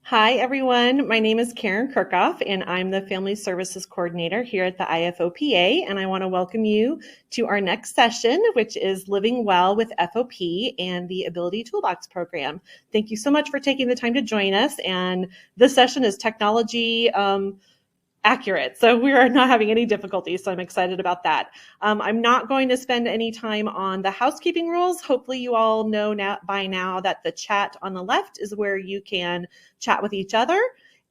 Hi, everyone. My name is Karen Kirchhoff, and I'm the Family Services Coordinator here at the IFOPA, and I want to welcome you to our next session, which is Living Well with FOP and the Ability Toolbox program. Thank you so much for taking the time to join us, and this session is technology accurate. So we are not having any difficulties. So I'm excited about that. I'm not going to spend any time on the housekeeping rules. Hopefully you all know by now that the chat on the left is where you can chat with each other.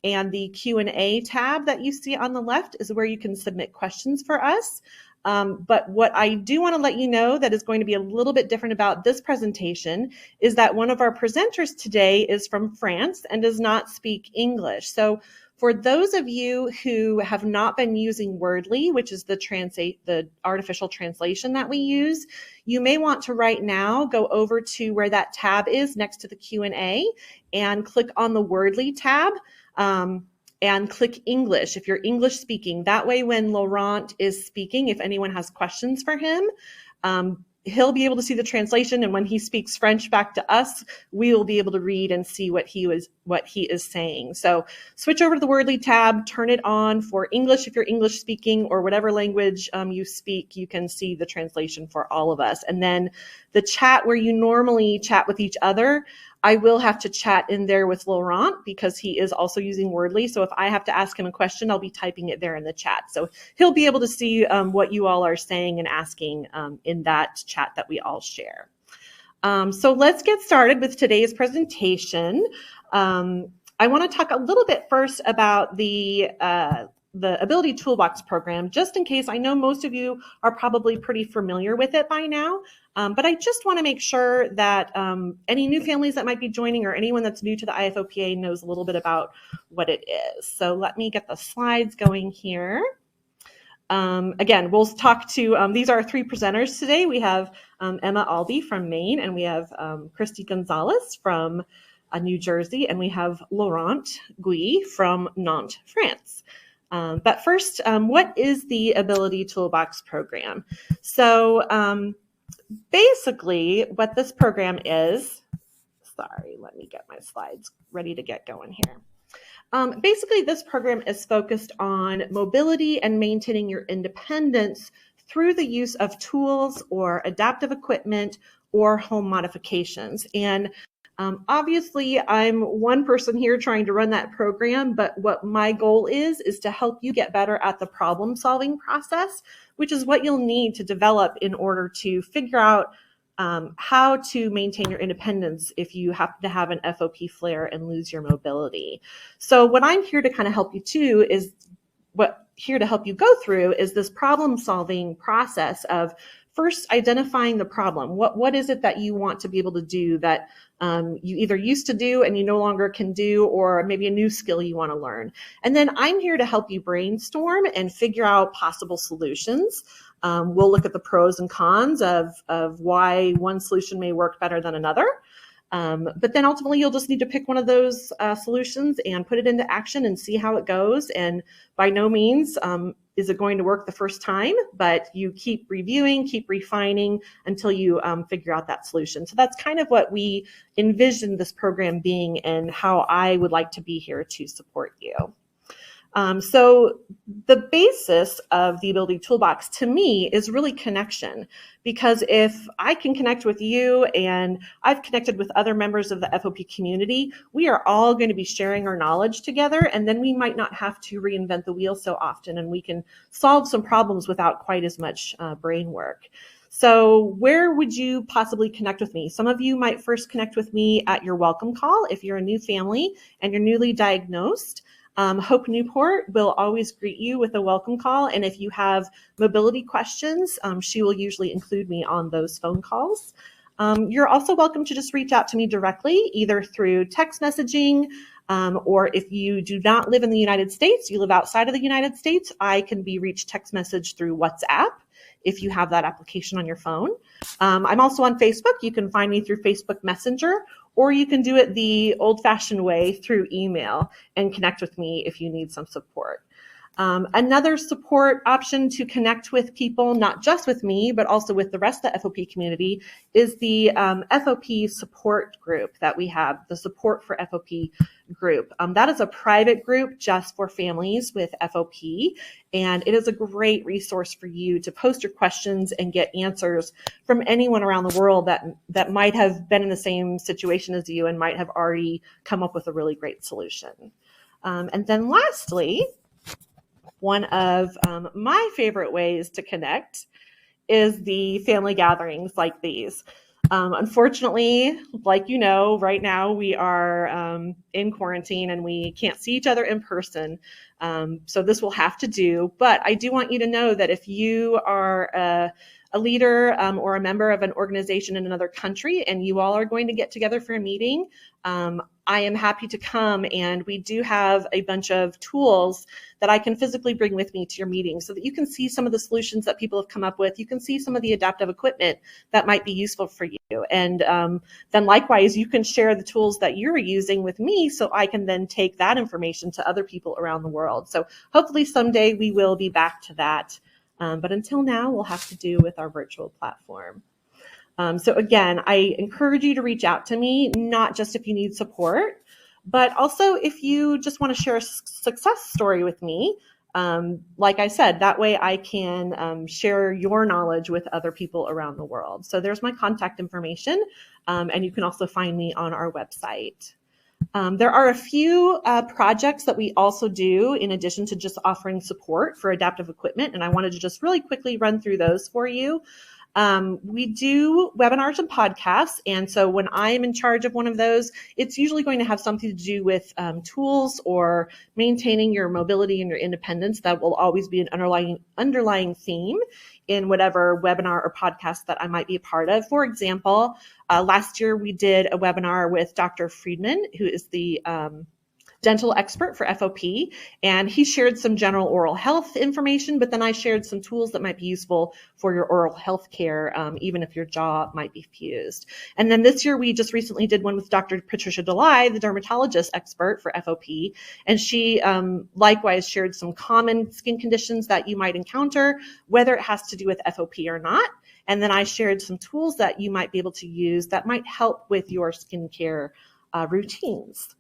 And the Q&A tab that you see on the left is where you can submit questions for us. But what I do want to let you know that is going to be a little bit different about this presentation is that one of our presenters today is from France and does not speak English. So for those of you who have not been using Wordly, which is the artificial translation that we use, you may want to right now go over to where that tab is next to the Q&A and click on the Wordly tab and click English if you're English speaking. That way when Laurent is speaking, if anyone has questions for him, he'll be able to see the translation, and when he speaks French back to us, we will be able to read and see what he is saying. So switch over to the Wordly tab, turn it on for English if you're English speaking, or whatever language you speak, you can see the translation for all of us. And then the chat where you normally chat with each other, I will have to chat in there with Laurent because he is also using Wordly. So if I have to ask him a question, I'll be typing it there in the chat. So he'll be able to see what you all are saying and asking in that chat that we all share. So let's get started with today's presentation. I want to talk a little bit first about the Ability Toolbox program, just in case. I know most of you are probably pretty familiar with it by now. But I just want to make sure that any new families that might be joining or anyone that's new to the IFOPA knows a little bit about what it is. So let me get the slides going here. Again, we'll talk to, these are our three presenters today. We have Emma Albee from Maine, and we have Kristi Gonzales from New Jersey, and we have Laurent Gui from Nantes, France. But first, what is the Ability Toolbox program? So basically, what this program is, sorry, let me get my slides ready to get going here. Basically, this program is focused on mobility and maintaining your independence through the use of tools or adaptive equipment or home modifications. And obviously, I'm one person here trying to run that program, but what my goal is to help you get better at the problem-solving process, which is what you'll need to develop in order to figure out how to maintain your independence if you happen to have an FOP flare and lose your mobility. So what I'm here to kind of help you to is here to help you go through is this problem-solving process of first identifying the problem. What is it that you want to be able to do that you either used to do and you no longer can do, or maybe a new skill you want to learn? And then I'm here to help you brainstorm and figure out possible solutions. We'll look at the pros and cons of why one solution may work better than another. But then ultimately you'll just need to pick one of those solutions and put it into action and see how it goes. And by no means is it going to work the first time, but you keep reviewing, keep refining until you figure out that solution. So that's kind of what we envision this program being and how I would like to be here to support you. So the basis of the Ability Toolbox to me is really connection, because if I can connect with you and I've connected with other members of the FOP community, we are all going to be sharing our knowledge together, and then we might not have to reinvent the wheel so often, and we can solve some problems without quite as much brain work. So where would you possibly connect with me? Some of you might first connect with me at your welcome call if you're a new family and you're newly diagnosed. Hope Newport will always greet you with a welcome call. And if you have mobility questions, she will usually include me on those phone calls. You're also welcome to just reach out to me directly, either through text messaging, or if you do not live in the United States, you live outside of the United States, I can be reached text message through WhatsApp if you have that application on your phone. I'm also on Facebook. You can find me through Facebook Messenger, or you can do it the old-fashioned way through email and connect with me if you need some support. Another support option to connect with people, not just with me, but also with the rest of the FOP community, is the FOP Support Group that we have, the Support for FOP group. That is a private group just for families with FOP, and it is a great resource for you to post your questions and get answers from anyone around the world that might have been in the same situation as you and might have already come up with a really great solution. And then lastly, one of my favorite ways to connect is the family gatherings like these. Unfortunately, like you know, right now we are in quarantine and we can't see each other in person. So this will have to do, but I do want you to know that if you are a leader or a member of an organization in another country and you all are going to get together for a meeting, I am happy to come, and we do have a bunch of tools that I can physically bring with me to your meeting so that you can see some of the solutions that people have come up with. You can see some of the adaptive equipment that might be useful for you. And then likewise, you can share the tools that you're using with me so I can then take that information to other people around the world. So hopefully someday we will be back to that. But until now, we'll have to do with our virtual platform. So again, I encourage you to reach out to me, not just if you need support, but also if you just want to share a success story with me. Like I said, that way I can share your knowledge with other people around the world. So there's my contact information, and you can also find me on our website. There are a few projects that we also do in addition to just offering support for adaptive equipment, and I wanted to just really quickly run through those for you. We do webinars and podcasts, and so when I'm in charge of one of those, it's usually going to have something to do with tools or maintaining your mobility and your independence. That will always be an underlying theme in whatever webinar or podcast that I might be a part of. For example, last year we did a webinar with Dr. Friedman, who is the dental expert for FOP, and he shared some general oral health information, but then I shared some tools that might be useful for your oral health care, even if your jaw might be fused. And then this year, we just recently did one with Dr. Patricia Delay, the dermatologist expert for FOP, and she likewise shared some common skin conditions that you might encounter, whether it has to do with FOP or not. And then I shared some tools that you might be able to use that might help with your skincare routines.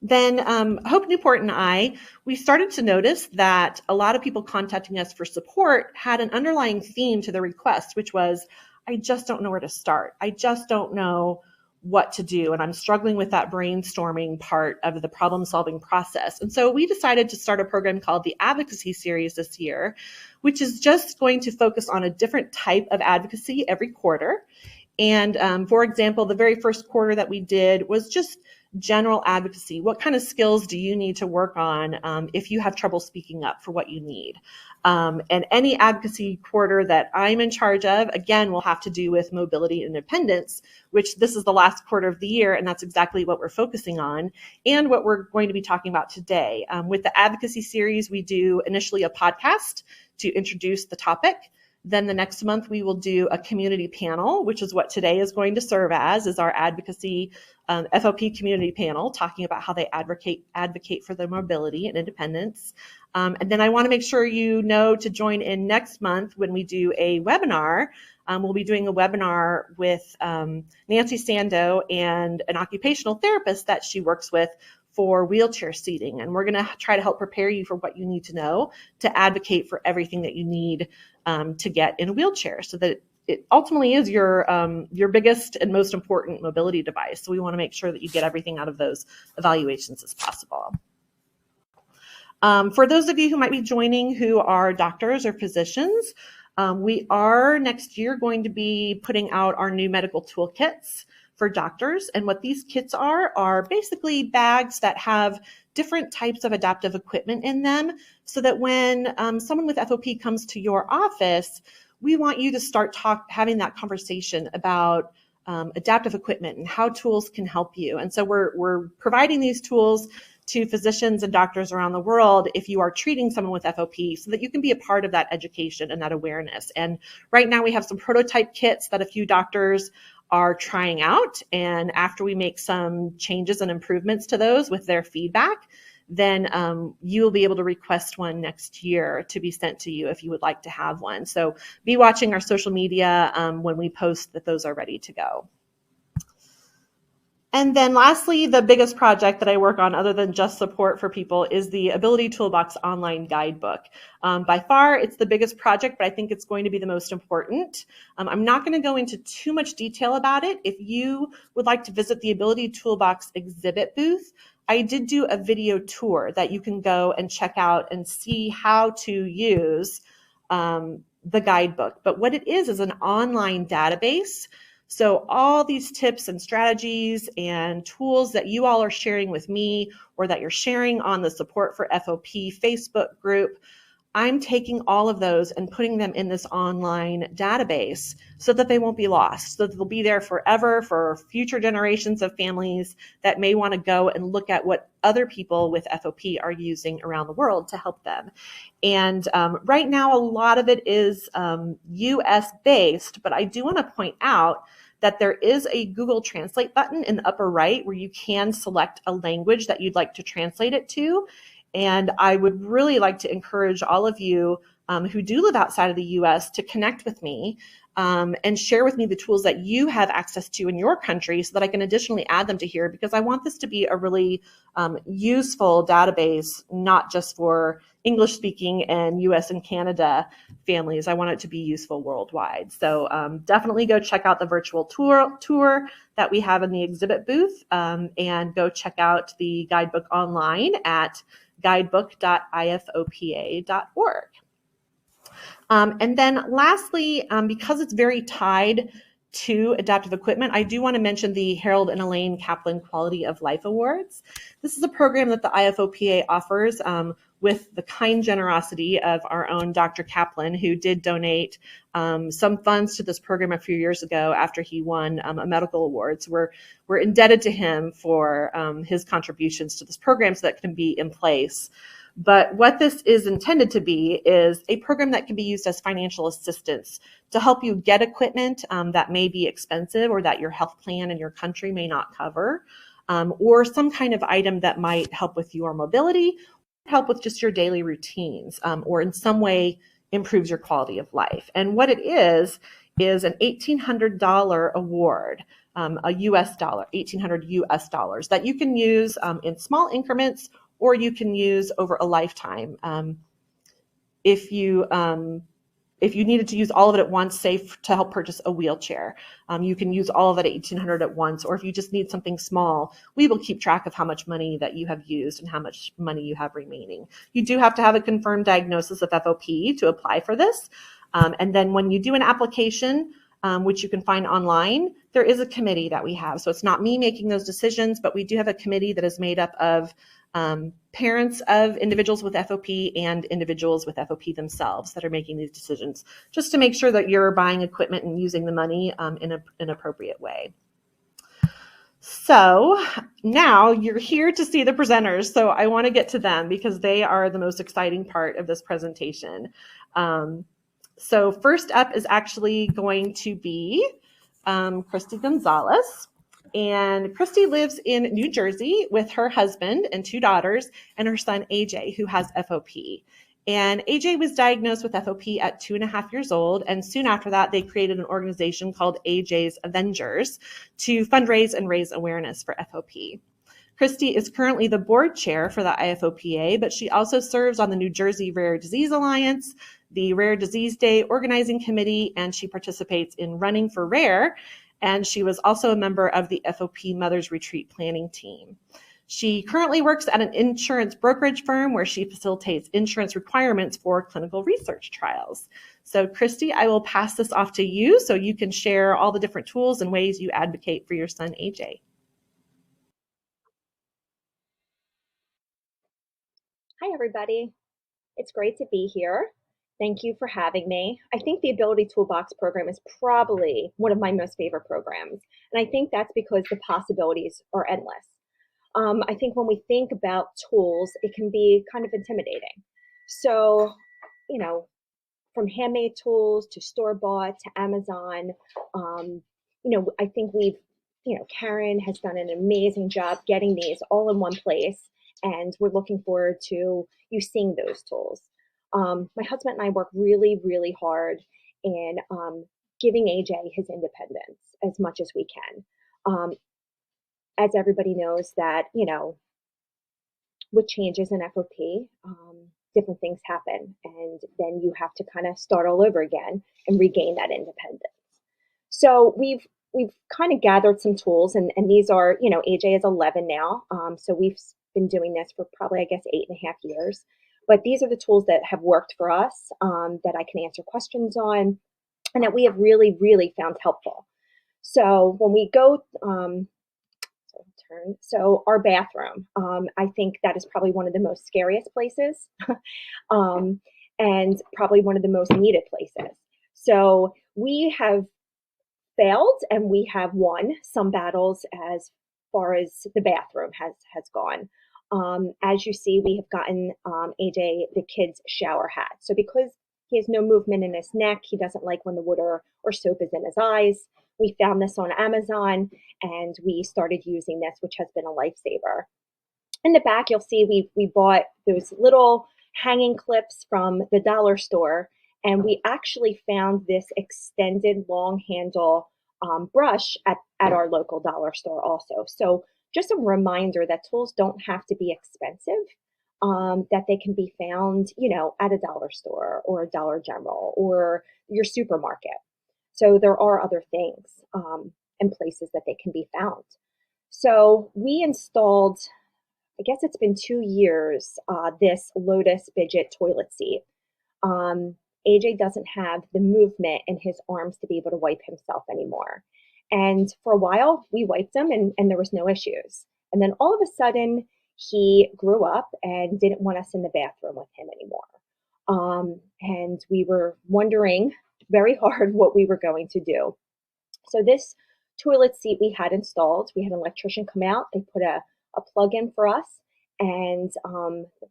Then Hope Newport and I, we started to notice that a lot of people contacting us for support had an underlying theme to the request, which was, I just don't know where to start. I just don't know what to do. And I'm struggling with that brainstorming part of the problem-solving process. And so we decided to start a program called the Advocacy Series this year, which is just going to focus on a different type of advocacy every quarter. And for example, the very first quarter that we did was just general advocacy. What kind of skills do you need to work on if you have trouble speaking up for what you need? And any advocacy quarter that I'm in charge of, again, will have to do with mobility and independence, which this is the last quarter of the year, and that's exactly what we're focusing on and what we're going to be talking about today. With the Advocacy Series, we do initially a podcast to introduce the topic. Then the next month, we will do a community panel, which is what today is going to serve as, is our advocacy FOP community panel, talking about how they advocate for their mobility and independence. And then I want to make sure you know to join in next month when we do a webinar. We'll be doing a webinar with Nancy Sando and an occupational therapist that she works with for wheelchair seating. And we're going to try to help prepare you for what you need to know to advocate for everything that you need to get in a wheelchair, so that it ultimately is your biggest and most important mobility device. So we want to make sure that you get everything out of those evaluations as possible. For those of you who might be joining who are doctors or physicians, we are next year going to be putting out our new medical toolkits for doctors. And what these kits are basically bags that have different types of adaptive equipment in them, so that when someone with FOP comes to your office, we want you to start having that conversation about adaptive equipment and how tools can help you. And so we're providing these tools to physicians and doctors around the world if you are treating someone with FOP, so that you can be a part of that education and that awareness. And right now we have some prototype kits that a few doctors are trying out. And after we make some changes and improvements to those with their feedback, then you will be able to request one next year to be sent to you if you would like to have one. So be watching our social media when we post that those are ready to go. And then lastly, the biggest project that I work on other than just support for people is the Ability Toolbox online guidebook. By far, it's the biggest project, but I think it's going to be the most important. I'm not going to go into too much detail about it. If you would like to visit the Ability Toolbox exhibit booth, I did do a video tour that you can go and check out and see how to use the guidebook. But what it is an online database. So all these tips and strategies and tools that you all are sharing with me or that you're sharing on the Support for FOP Facebook group, I'm taking all of those and putting them in this online database so that they won't be lost, so that they'll be there forever for future generations of families that may want to go and look at what other people with FOP are using around the world to help them. And right now, a lot of it is US based, but I do want to point out that there is a Google Translate button in the upper right where you can select a language that you'd like to translate it to. And I would really like to encourage all of you who do live outside of the US to connect with me and share with me the tools that you have access to in your country so that I can additionally add them to here, because I want this to be a really useful database, not just for English speaking and US and Canada families. I want it to be useful worldwide. So definitely go check out the virtual tour that we have in the exhibit booth and go check out the guidebook online at guidebook.ifopa.org. And then lastly, because it's very tied to adaptive equipment, I do want to mention the Harold and Elaine Kaplan Quality of Life Awards. This is a program that the IFOPA offers with the kind generosity of our own Dr. Kaplan, who did donate some funds to this program a few years ago after he won a medical award. So we're indebted to him for his contributions to this program so that it can be in place. But what this is intended to be is a program that can be used as financial assistance to help you get equipment that may be expensive or that your health plan in your country may not cover, or some kind of item that might help with your mobility, help with just your daily routines, or in some way improves your quality of life. And what it is an $1,800 award, a US dollar, 1,800 US dollars that you can use in small increments, or you can use over a lifetime. If you needed to use all of it at once, say to help purchase a wheelchair, you can use all of it at 1,800 at once. Or if you just need something small, we will keep track of how much money that you have used and how much money you have remaining. You do have to have a confirmed diagnosis of FOP to apply for this. And then when you do an application, which you can find online, there is a committee that we have. So it's not me making those decisions, but we do have a committee that is made up of parents of individuals with FOP and individuals with FOP themselves that are making these decisions, just to make sure that you're buying equipment and using the money in an appropriate way. So now you're here to see the presenters. So I want to get to them because they are the most exciting part of this presentation. So first up is actually going to be Kristi Gonzales. And Kristi lives in New Jersey with her husband and 2 daughters and her son, AJ, who has FOP. And AJ was diagnosed with FOP at 2.5 years old. And soon after that, they created an organization called AJ's Avengers to fundraise and raise awareness for FOP. Kristi is currently the board chair for the IFOPA, but she also serves on the New Jersey Rare Disease Alliance, the Rare Disease Day Organizing Committee, and she participates in Running for Rare. And she was also a member of the FOP Mothers Retreat Planning Team. She currently works at an insurance brokerage firm where she facilitates insurance requirements for clinical research trials. So Kristi, I will pass this off to you so you can share all the different tools and ways you advocate for your son, AJ. Hi, everybody. It's great to be here. Thank you for having me. I think the Ability Toolbox program is probably one of my most favorite programs. And I think that's because the possibilities are endless. I think when we think about tools, it can be kind of intimidating. So, from handmade tools to store-bought to Amazon, I think Karen has done an amazing job getting these all in one place. And we're looking forward to you seeing those tools. My husband and I work really, really hard in giving AJ his independence as much as we can. As everybody knows that, with changes in FOP, different things happen, and then you have to kind of start all over again and regain that independence. So we've kind of gathered some tools, and these are, AJ is 11 now, so we've been doing this for probably, I guess, 8.5 years. But these are the tools that have worked for us, that I can answer questions on, and that we have really, really found helpful. So when we go, so our bathroom, I think that is probably one of the most scariest places, and probably one of the most needed places. So we have failed and we have won some battles as far as the bathroom has gone. As you see, we have gotten AJ the kid's shower hat. So because he has no movement in his neck, he doesn't like when the water or soap is in his eyes. We found this on Amazon and we started using this, which has been a lifesaver. In the back, you'll see we bought those little hanging clips from the dollar store, and we actually found this extended long handle brush at our local dollar store also. So just a reminder that tools don't have to be expensive, that they can be found, at a dollar store or a Dollar General or your supermarket. So there are other things and places that they can be found. So we installed, I guess it's been 2 years, this Lotus Fidget toilet seat. AJ doesn't have the movement in his arms to be able to wipe himself anymore. And for a while, we wiped him and there was no issues. And then all of a sudden, he grew up and didn't want us in the bathroom with him anymore. And we were wondering very hard what we were going to do. So this toilet seat we had installed, we had an electrician come out, they put a plug in for us, and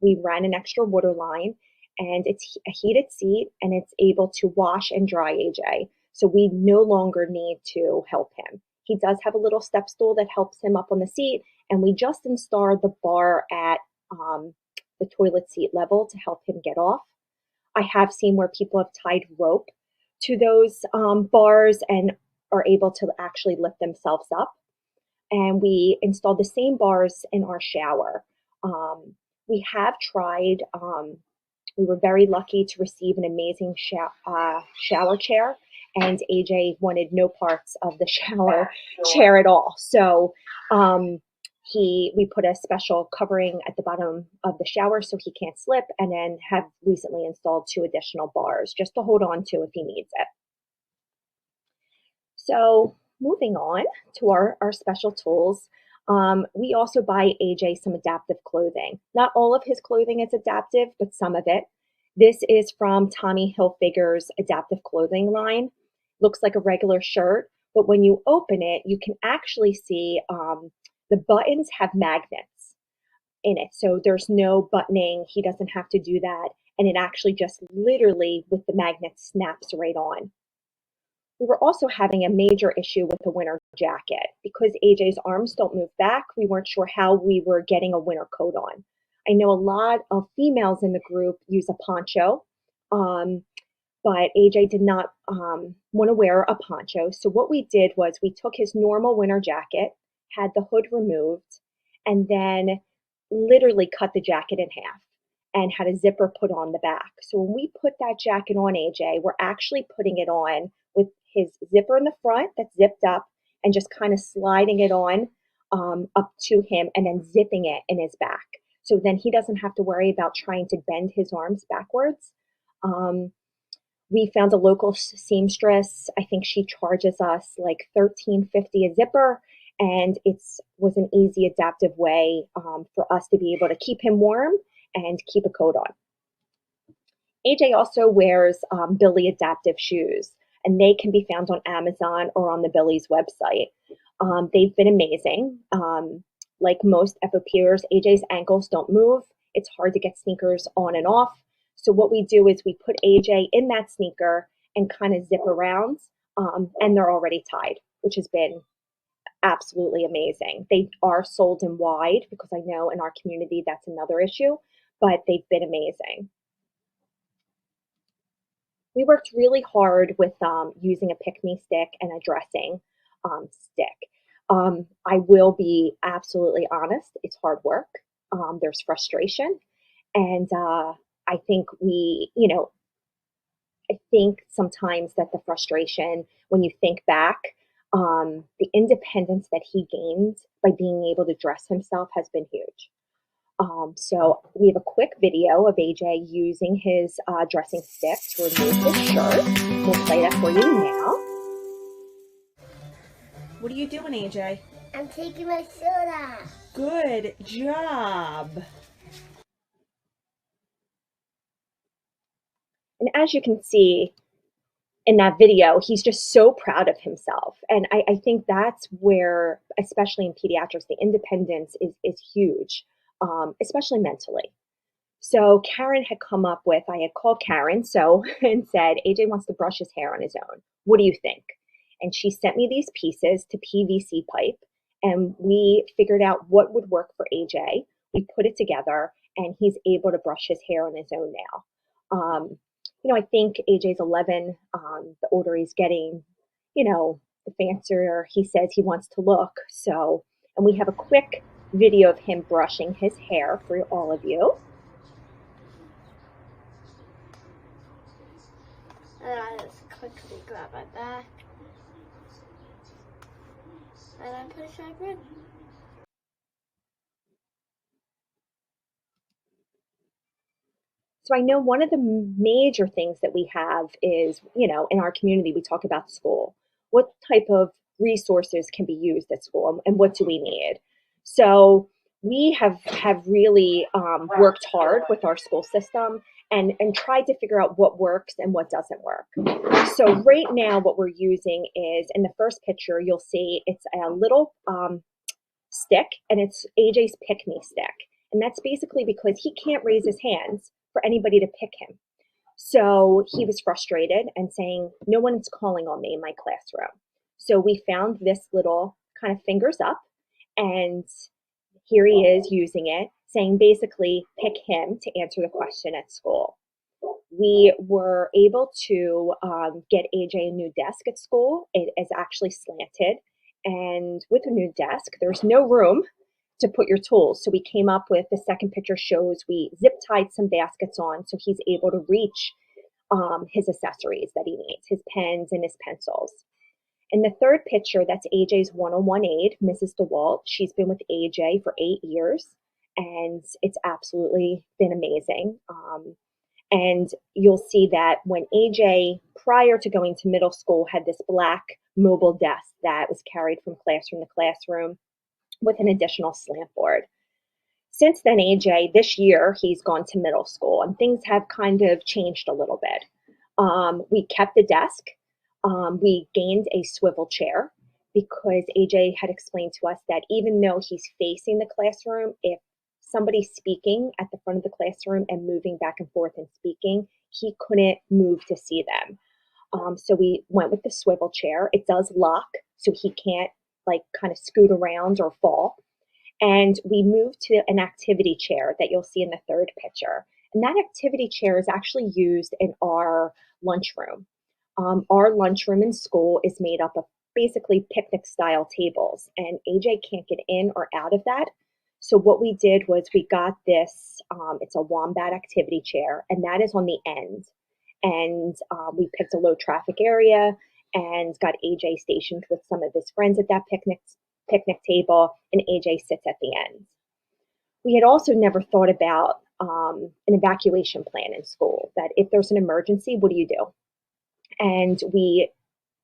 we ran an extra water line, and it's a heated seat and it's able to wash and dry AJ. So we no longer need to help him. He does have a little step stool that helps him up on the seat, and we just installed the bar at the toilet seat level to help him get off. I have seen where people have tied rope to those bars and are able to actually lift themselves up. And we installed the same bars in our shower. We have tried, we were very lucky to receive an amazing shower chair, and AJ wanted no parts of the shower chair at all. So we put a special covering at the bottom of the shower so he can't slip, and then have recently installed 2 additional bars just to hold on to if he needs it. So moving on to our special tools, we also buy AJ some adaptive clothing. Not all of his clothing is adaptive, but some of it. This is from Tommy Hilfiger's adaptive clothing line. Looks like a regular shirt, but when you open it, you can actually see the buttons have magnets in it. So there's no buttoning. He doesn't have to do that. And it actually just literally with the magnet snaps right on. We were also having a major issue with the winter jacket. Because AJ's arms don't move back, we weren't sure how we were getting a winter coat on. I know a lot of females in the group use a poncho, but AJ did not want to wear a poncho. So what we did was we took his normal winter jacket, had the hood removed, and then literally cut the jacket in half and had a zipper put on the back. So when we put that jacket on AJ, we're actually putting it on with his zipper in the front that's zipped up and just kind of sliding it on up to him and then zipping it in his back. So then he doesn't have to worry about trying to bend his arms backwards. We found a local seamstress. I think she charges us like $13.50 a zipper, and it was an easy adaptive way for us to be able to keep him warm and keep a coat on. AJ also wears Billy adaptive shoes, and they can be found on Amazon or on the Billy's website. They've been amazing. Like most FOPers, AJ's ankles don't move. It's hard to get sneakers on and off. So what we do is we put AJ in that sneaker and kind of zip around, and they're already tied, which has been absolutely amazing. They are sold in wide because I know in our community that's another issue, but they've been amazing. We worked really hard with using a pick-me stick and a dressing stick. I will be absolutely honest, it's hard work. There's frustration. And I think I think sometimes that the frustration, when you think back, the independence that he gained by being able to dress himself has been huge. So we have a quick video of AJ using his dressing stick to remove his shirt. We'll play that for you now. What are you doing, AJ? I'm taking my shirt off. Good job. And as you can see in that video, he's just so proud of himself. And I think that's where, especially in pediatrics, the independence is huge, especially mentally. So Karen had come up with, I had called Karen and said, AJ wants to brush his hair on his own. What do you think? And she sent me these pieces to PVC pipe, and we figured out what would work for AJ. We put it together, and he's able to brush his hair on his own now. I think AJ's 11. The older he's getting, the fancier he says he wants to look. So, and we have a quick video of him brushing his hair for all of you. And I just quickly grab my back. And I push my grin. So I know one of the major things that we have is, in our community, we talk about school. What type of resources can be used at school, and what do we need? So we have really worked hard with our school system and tried to figure out what works and what doesn't work. So right now what we're using is, in the first picture, you'll see it's a little stick, and it's AJ's pick-me stick. And that's basically because he can't raise his hands for anybody to pick him. So he was frustrated and saying, no one's calling on me in my classroom. So we found this little kind of fingers up, and here he is using it, saying basically pick him to answer the question at school. We were able to get AJ a new desk at school. It is actually slanted, and with a new desk, there's no room to put your tools. So we came up with, the second picture shows we zip tied some baskets on so he's able to reach his accessories that he needs, his pens and his pencils. In the third picture, that's AJ's one-on-one aide, Mrs. DeWalt. She's been with AJ for 8 years, and it's absolutely been amazing. And you'll see that when AJ, prior to going to middle school, had this black mobile desk that was carried from classroom to classroom with an additional slant board. Since then, AJ, this year, he's gone to middle school, and things have kind of changed a little bit. We kept the desk. We gained a swivel chair because AJ had explained to us that even though he's facing the classroom, if somebody's speaking at the front of the classroom and moving back and forth and speaking, he couldn't move to see them. So we went with the swivel chair. It does lock, so he can't kind of scoot around or fall. And we moved to an activity chair that you'll see in the third picture. And that activity chair is actually used in our lunchroom. Our lunchroom in school is made up of basically picnic style tables, and AJ can't get in or out of that. So what we did was we got this, it's a wombat activity chair, and that is on the end. And we picked a low traffic area and got AJ stationed with some of his friends at that picnic table, and AJ sits at the end. We had also never thought about an evacuation plan in school, that if there's an emergency, what do you do? And we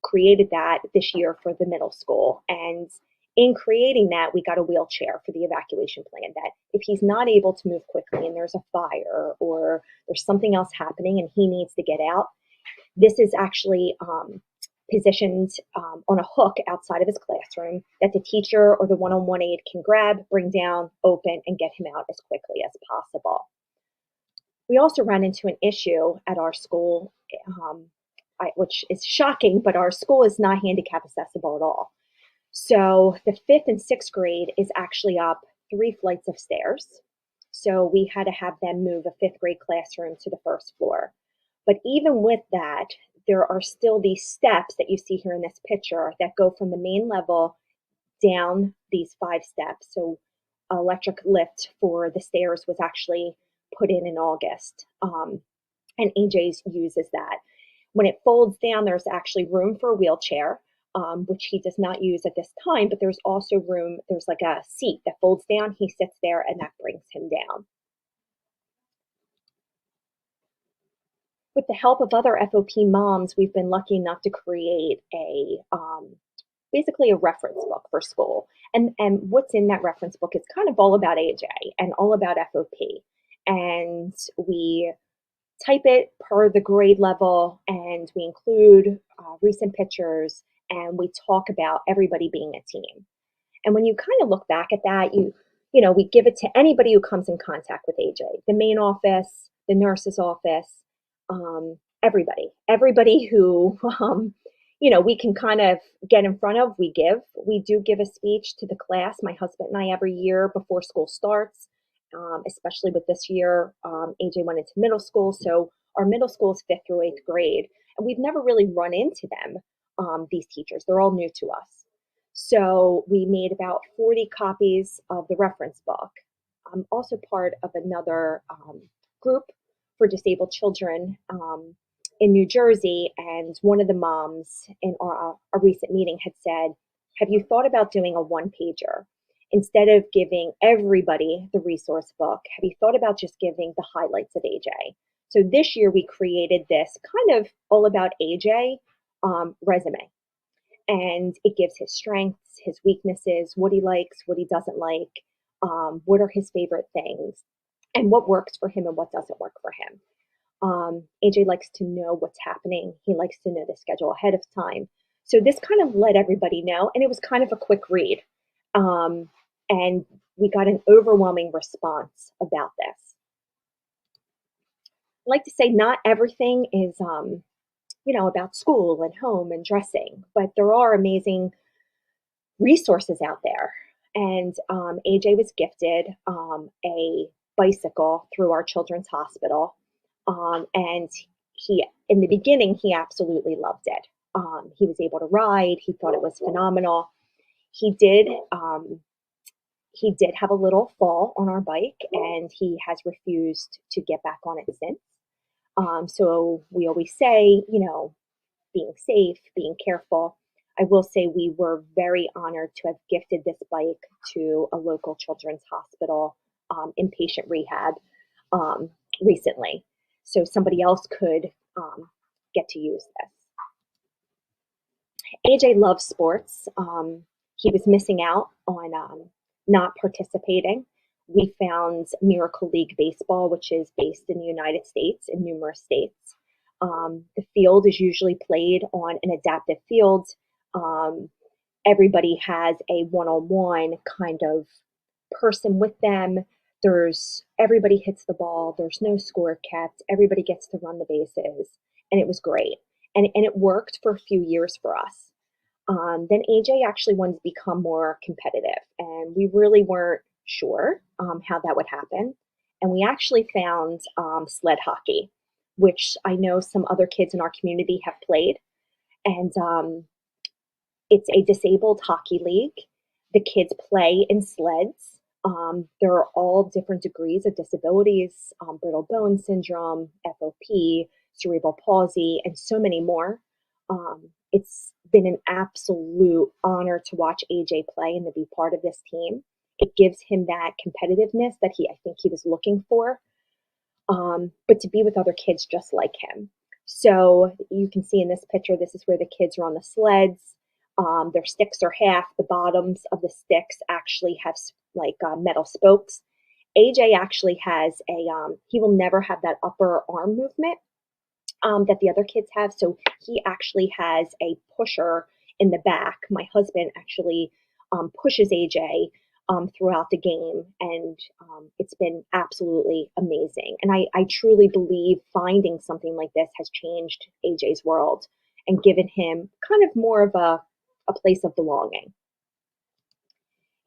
created that this year for the middle school. And in creating that, we got a wheelchair for the evacuation plan, that if he's not able to move quickly and there's a fire or there's something else happening and he needs to get out, this is actually positioned on a hook outside of his classroom that the teacher or the one-on-one aide can grab, bring down, open, and get him out as quickly as possible. We also ran into an issue at our school, which is shocking, but our school is not handicap accessible at all. So the 5th and 6th grade is actually up 3 flights of stairs. So we had to have them move a 5th grade classroom to the 1st floor. But even with that, there are still these steps that you see here in this picture that go from the main level down these 5 steps. So electric lift for the stairs was actually put in August. And AJ uses that. When it folds down, there's actually room for a wheelchair, which he does not use at this time, but there's also room, there's like a seat that folds down. He sits there and that brings him down. With the help of other FOP moms, we've been lucky enough to create basically a reference book for school. And what's in that reference book is kind of all about AJ and all about FOP. And we type it per the grade level, and we include recent pictures, and we talk about everybody being a team. And when you kind of look back at that, we give it to anybody who comes in contact with AJ, the main office, the nurse's office, everybody who, we can kind of get in front of, we give. We do give a speech to the class, my husband and I, every year before school starts, especially with this year. AJ went into middle school, so our middle school is 5th through 8th grade, and we've never really run into them, these teachers. They're all new to us. So we made about 40 copies of the reference book. I'm also part of another group for disabled children in New Jersey, and one of the moms in a recent meeting had said, have you thought about doing a one-pager? Instead of giving everybody the resource book, have you thought about just giving the highlights of AJ? So this year we created this kind of all about AJ resume. And it gives his strengths, his weaknesses, what he likes, what he doesn't like, what are his favorite things, and what works for him and what doesn't work for him. AJ likes to know what's happening. He likes to know the schedule ahead of time. So this kind of let everybody know, and it was kind of a quick read. And we got an overwhelming response about this. I like to say not everything is, about school and home and dressing, but there are amazing resources out there. And AJ was gifted a bicycle through our children's hospital. And in the beginning, he absolutely loved it. He was able to ride. He thought it was phenomenal. He did have a little fall on our bike, and he has refused to get back on it since. So we always say, being safe, being careful. I will say we were very honored to have gifted this bike to a local children's hospital inpatient rehab recently. So somebody else could get to use this. AJ loves sports. He was missing out on not participating. We found Miracle League Baseball, which is based in the United States, in numerous states. The field is usually played on an adaptive field. Everybody has a one-on-one kind of person with them. Everybody hits the ball. There's no score kept. Everybody gets to run the bases, and it was great. And it worked for a few years for us. Then AJ actually wanted to become more competitive, and we really weren't sure how that would happen. And we actually found sled hockey, which I know some other kids in our community have played. And it's a disabled hockey league. The kids play in sleds. There are all different degrees of disabilities, brittle bone syndrome, FOP, cerebral palsy, and so many more. It's been an absolute honor to watch AJ play and to be part of this team. It gives him that competitiveness that I think he was looking for, but to be with other kids just like him. So you can see in this picture, this is where the kids are on the sleds. Their sticks are half. The bottoms of the sticks actually have metal spokes. AJ actually has he will never have that upper arm movement that the other kids have. So he actually has a pusher in the back. My husband actually pushes AJ throughout the game, and it's been absolutely amazing. And I truly believe finding something like this has changed AJ's world and given him kind of more of a place of belonging.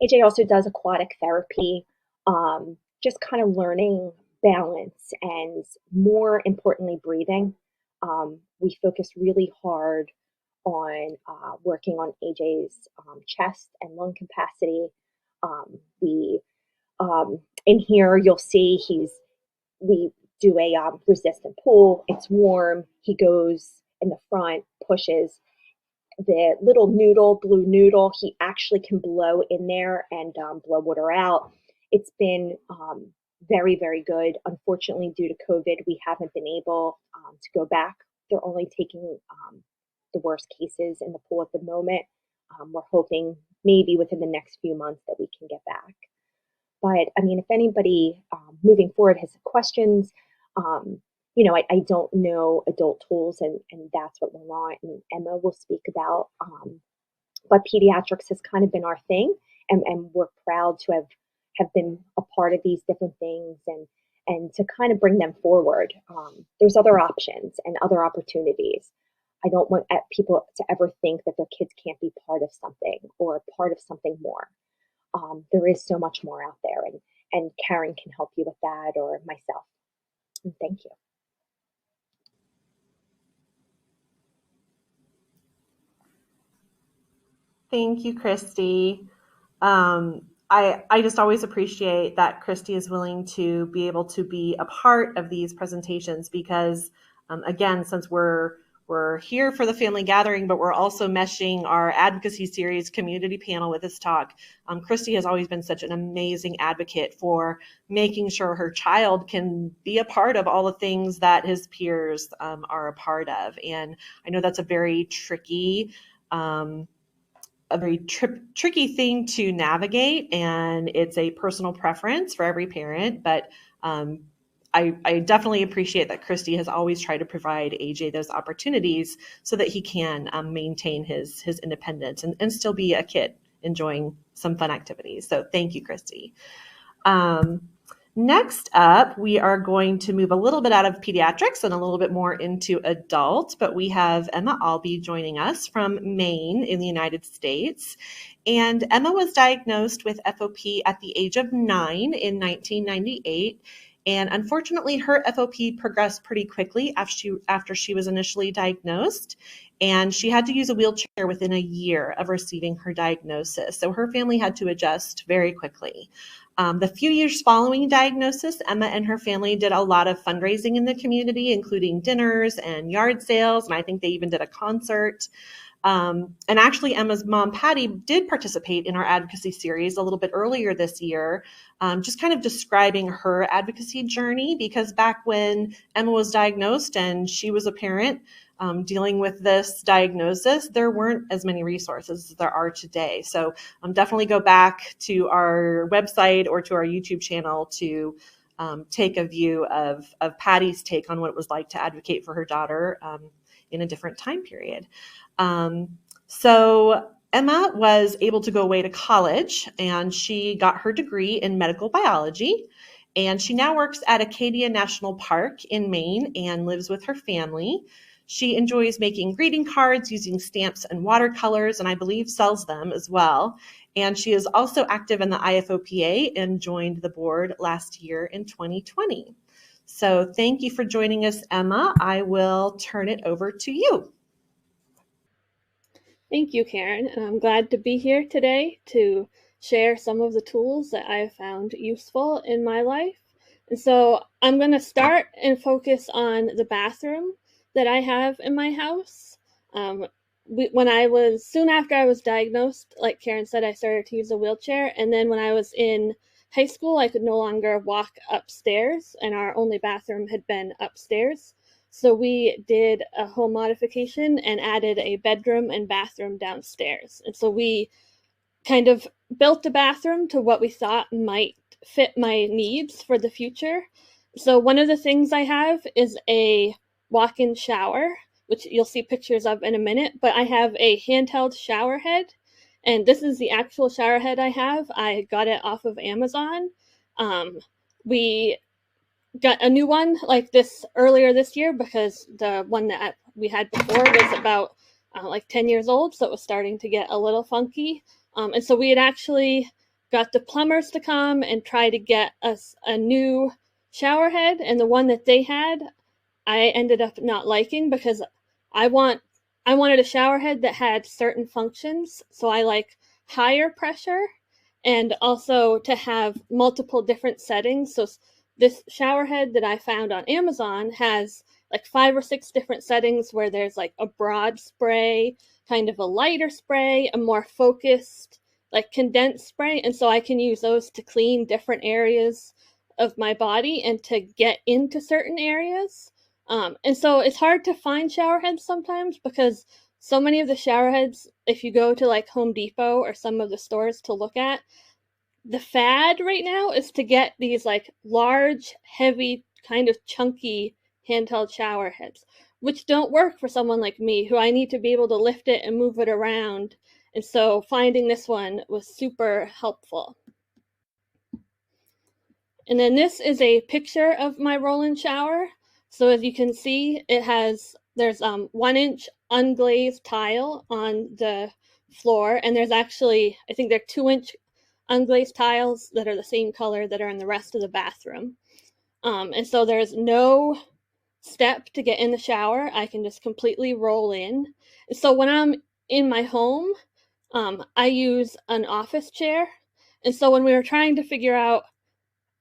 AJ also does aquatic therapy, just kind of learning balance and, more importantly, breathing. We focus really hard on working on AJ's chest and lung capacity. We in here you'll see we do a resistant pull. It's warm. He goes in the front, pushes the little noodle, blue noodle. He actually can blow in there and blow water out. It's been very, very good. Unfortunately, due to COVID, we haven't been able to go back. They're only taking the worst cases in the pool at the moment. We're hoping maybe within the next few months that we can get back. But I mean, if anybody moving forward has questions, I don't know adult tools, and that's what Laurent and Emma will speak about. But pediatrics has kind of been our thing, and we're proud to have been a part of these different things and to kind of bring them forward. There's other options and other opportunities. I don't want people to ever think that their kids can't be part of something or part of something more. There is so much more out there, and Karen can help you with that, or myself. And thank you. Thank you, Kristi. I just always appreciate that Kristi is willing to be able to be a part of these presentations because, again, since we're here for the family gathering, but we're also meshing our Advocacy Series community panel with this talk. Kristi has always been such an amazing advocate for making sure her child can be a part of all the things that his peers are a part of. And I know that's a very tricky tricky thing to navigate, and it's a personal preference for every parent, but I definitely appreciate that Kristi has always tried to provide AJ those opportunities so that he can maintain his independence and still be a kid enjoying some fun activities. So thank you, Kristi. Next up, we are going to move a little bit out of pediatrics and a little bit more into adult, but we have Emma Albee joining us from Maine in the United States. And Emma was diagnosed with FOP at the age of 9 in 1998. And unfortunately, her FOP progressed pretty quickly after she was initially diagnosed. And she had to use a wheelchair within a year of receiving her diagnosis. So her family had to adjust very quickly. The few years following diagnosis, Emma and her family did a lot of fundraising in the community, including dinners and yard sales, and I think they even did a concert. And actually, Emma's mom, Patty, did participate in our advocacy series a little bit earlier this year, just kind of describing her advocacy journey, because back when Emma was diagnosed and she was a parent, dealing with this diagnosis, there weren't as many resources as there are today. So definitely go back to our website or to our YouTube channel to take a view of Patty's take on what it was like to advocate for her daughter in a different time period. So Emma was able to go away to college, and she got her degree in medical biology. And she now works at Acadia National Park in Maine and lives with her family. She enjoys making greeting cards using stamps and watercolors, and I believe sells them as well. And she is also active in the IFOPA and joined the board last year in 2020. So thank you for joining us, Emma. I will turn it over to you. Thank you, Karen. And I'm glad to be here today to share some of the tools that I have found useful in my life. And so I'm going to start and focus on the bathroom that I have in my house. Soon after I was diagnosed, like Karen said, I started to use a wheelchair. And then when I was in high school, I could no longer walk upstairs, and our only bathroom had been upstairs. So we did a home modification and added a bedroom and bathroom downstairs. And so we kind of built a bathroom to what we thought might fit my needs for the future. So one of the things I have is a walk-in shower, which you'll see pictures of in a minute, but I have a handheld shower head, and this is the actual shower head I have. I got it off of Amazon. We got a new one like this earlier this year because the one that we had before was about like 10 years old, so it was starting to get a little funky. And so we had actually got the plumbers to come and try to get us a new shower head, and the one that they had, I ended up not liking because I wanted a shower head that had certain functions. So I like higher pressure and also to have multiple different settings. So this shower head that I found on Amazon has like 5 or 6 different settings where there's like a broad spray, kind of a lighter spray, a more focused, like condensed spray. And so I can use those to clean different areas of my body and to get into certain areas. And so it's hard to find shower heads sometimes because so many of the shower heads, if you go to like Home Depot or some of the stores to look at, the fad right now is to get these like large, heavy, kind of chunky handheld shower heads, which don't work for someone like me who I need to be able to lift it and move it around. And so finding this one was super helpful. And then this is a picture of my roll-in shower. So as you can see, there's 1-inch unglazed tile on the floor, and there's actually, I think they're 2-inch unglazed tiles that are the same color that are in the rest of the bathroom. And so there's no step to get in the shower. I can just completely roll in. And so when I'm in my home, I use an office chair. And so when we were trying to figure out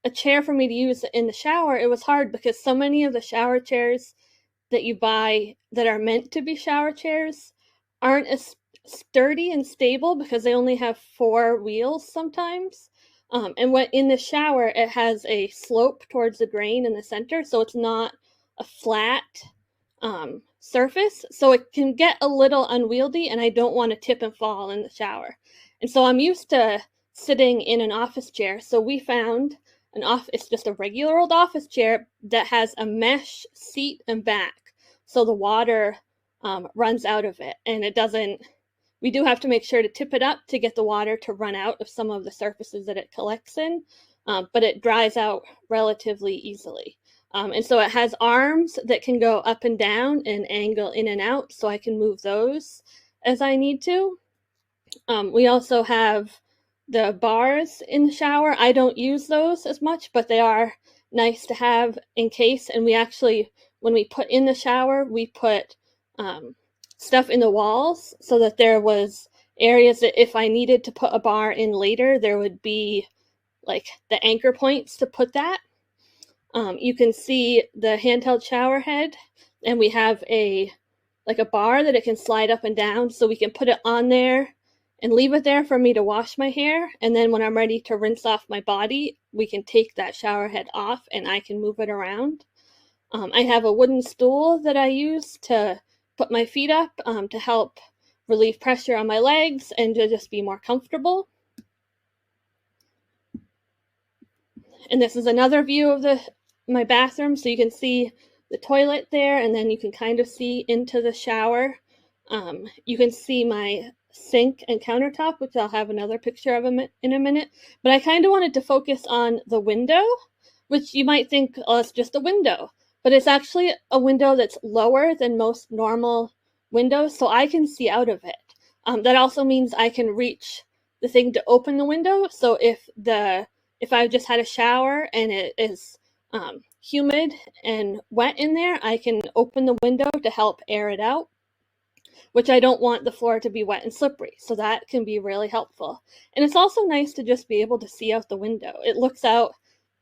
a chair for me to use in the shower, it was hard because so many of the shower chairs that you buy that are meant to be shower chairs aren't as sturdy and stable because they only have 4 wheels sometimes. And when in the shower, it has a slope towards the drain in the center, so it's not a flat surface. So it can get a little unwieldy, and I don't want to tip and fall in the shower. And so I'm used to sitting in an office chair. So we found it's just a regular old office chair that has a mesh seat and back. So the water runs out of it, and we do have to make sure to tip it up to get the water to run out of some of the surfaces that it collects in, but it dries out relatively easily. And so it has arms that can go up and down and angle in and out, so I can move those as I need to. We also have the bars in the shower. I don't use those as much, but they are nice to have in case. And we actually, when we put in the shower, we put stuff in the walls so that there was areas that if I needed to put a bar in later, there would be like the anchor points to put that. You can see the handheld shower head, and we have a bar that it can slide up and down, so we can put it on there and leave it there for me to wash my hair. And then when I'm ready to rinse off my body, we can take that shower head off and I can move it around. I have a wooden stool that I use to put my feet up to help relieve pressure on my legs and to just be more comfortable. And this is another view of my bathroom, so you can see the toilet there, and then you can kind of see into the shower. You can see my sink and countertop, which I'll have another picture of in a minute. But I kind of wanted to focus on the window, which you might think, oh, it's just a window. But it's actually a window that's lower than most normal windows, so I can see out of it. That also means I can reach the thing to open the window. So if I've just had a shower and it is humid and wet in there, I can open the window to help air it out, which I don't want the floor to be wet and slippery. So that can be really helpful. And it's also nice to just be able to see out the window. It looks out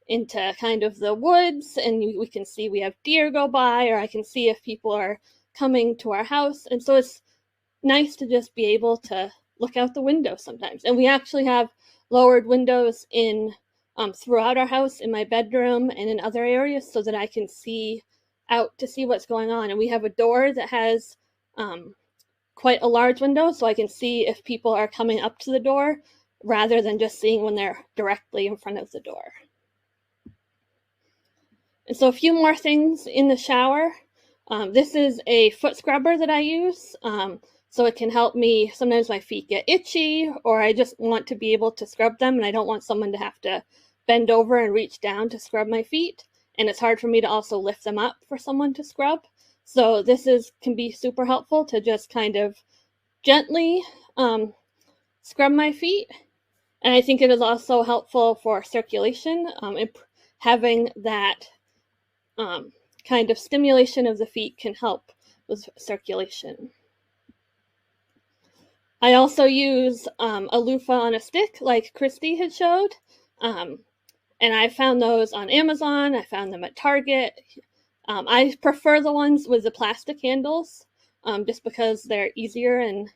into kind of the woods, and we can see we have deer go by, or I can see if people are coming to our house. And so it's nice to just be able to look out the window sometimes. And we actually have lowered windows in throughout our house, in my bedroom and in other areas, so that I can see out to see what's going on. And we have a door that has quite a large window, so I can see if people are coming up to the door rather than just seeing when they're directly in front of the door. And so a few more things in the shower. This is a foot scrubber that I use. So it can help me. Sometimes my feet get itchy, or I just want to be able to scrub them, and I don't want someone to have to bend over and reach down to scrub my feet. And it's hard for me to also lift them up for someone to scrub. So this can be super helpful to just kind of gently scrub my feet. And I think it is also helpful for circulation, having that kind of stimulation of the feet can help with circulation. I also use a loofah on a stick like Kristi had showed. And I found those on Amazon. I found them at Target. I prefer the ones with the plastic handles just because they're easier and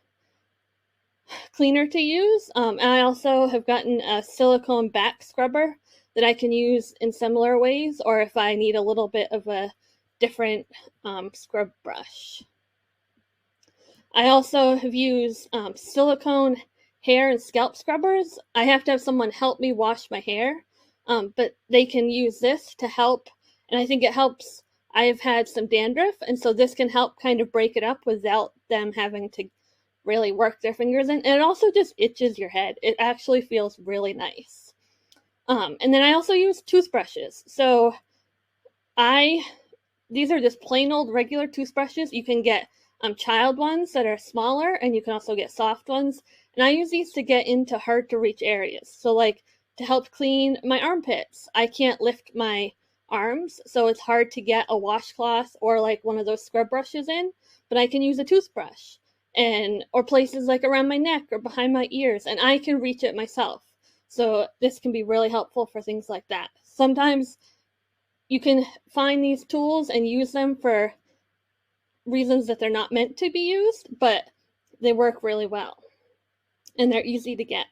cleaner to use. And I also have gotten a silicone back scrubber that I can use in similar ways, or if I need a little bit of a different scrub brush. I also have used silicone hair and scalp scrubbers. I have to have someone help me wash my hair, but they can use this to help, and I think it helps. I've had some dandruff, and so this can help kind of break it up without them having to really work their fingers in. And it also just itches your head. It actually feels really nice. And then I also use toothbrushes. So these are just plain old regular toothbrushes. You can get child ones that are smaller, and you can also get soft ones. And I use these to get into hard to reach areas. So like to help clean my armpits. I can't lift my arms, so it's hard to get a washcloth or like one of those scrub brushes in, but I can use a toothbrush. Or places like around my neck or behind my ears, and I can reach it myself. So this can be really helpful for things like that. Sometimes you can find these tools and use them for reasons that they're not meant to be used, but they work really well. And they're easy to get.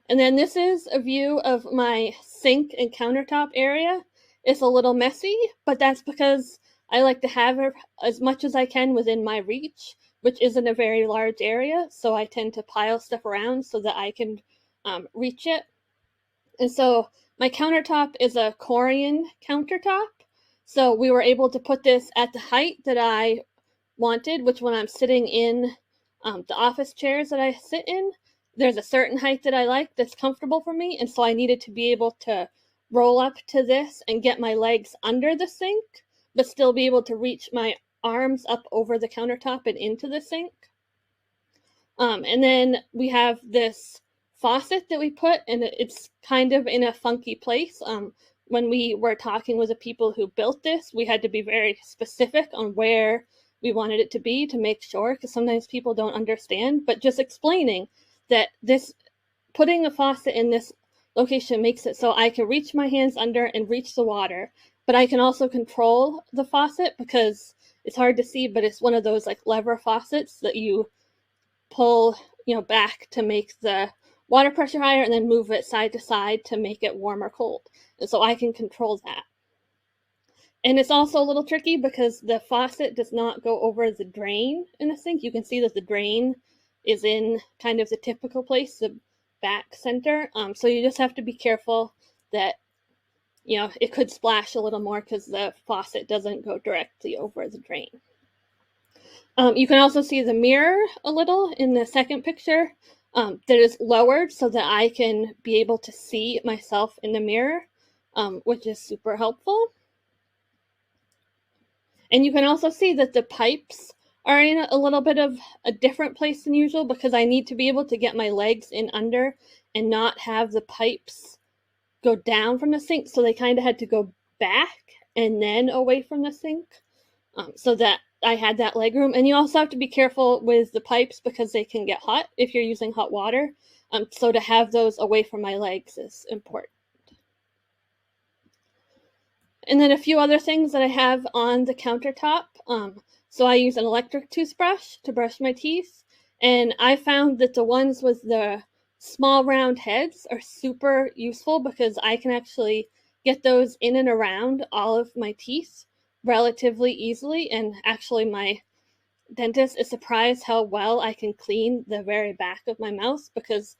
And then this is a view of my sink and countertop area. It's a little messy, but that's because I like to have as much as I can within my reach, which isn't a very large area. So I tend to pile stuff around so that I can reach it. And so my countertop is a Corian countertop. So we were able to put this at the height that I wanted, which when I'm sitting in the office chairs that I sit in, there's a certain height that I like that's comfortable for me. And so I needed to be able to roll up to this and get my legs under the sink, but still be able to reach my arms up over the countertop and into the sink. And then we have this faucet that we put, and it's kind of in a funky place. When we were talking with the people who built this, we had to be very specific on where we wanted it to be to make sure, because sometimes people don't understand, but just explaining that putting a faucet in this location makes it so I can reach my hands under and reach the water, but I can also control the faucet because it's hard to see, but it's one of those like lever faucets that you pull, back to make the water pressure higher and then move it side to side to make it warm or cold. And so I can control that. And it's also a little tricky because the faucet does not go over the drain in the sink. You can see that the drain is in kind of the typical place, the back center. So you just have to be careful that, it could splash a little more because the faucet doesn't go directly over the drain. You can also see the mirror a little in the second picture that is lowered so that I can be able to see myself in the mirror, which is super helpful. And you can also see that the pipes are in a little bit of a different place than usual because I need to be able to get my legs in under and not have the pipes go down from the sink. So they kind of had to go back and then away from the sink so that I had that leg room. And you also have to be careful with the pipes because they can get hot if you're using hot water. So to have those away from my legs is important. And then a few other things that I have on the countertop. So I use an electric toothbrush to brush my teeth. And I found that the ones with the small round heads are super useful because I can actually get those in and around all of my teeth relatively easily. And actually my dentist is surprised how well I can clean the very back of my mouth because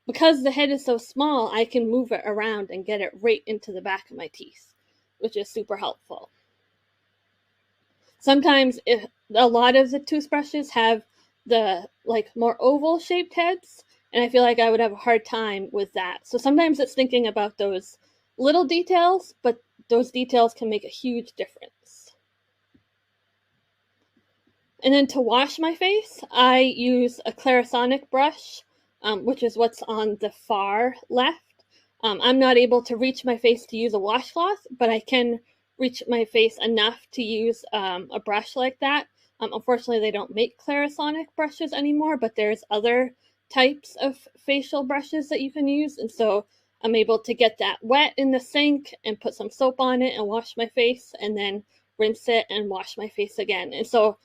the head is so small, I can move it around and get it right into the back of my teeth, which is super helpful. Sometimes a lot of the toothbrushes have the more oval shaped heads, and I feel like I would have a hard time with that. So sometimes it's thinking about those little details, but those details can make a huge difference. And then to wash my face, I use a Clarisonic brush. which is what's on the far left. I'm not able to reach my face to use a washcloth, but I can reach my face enough to use a brush like that. Unfortunately, they don't make Clarisonic brushes anymore, but there's other types of facial brushes that you can use. And so I'm able to get that wet in the sink and put some soap on it and wash my face, and then rinse it and wash my face again. And so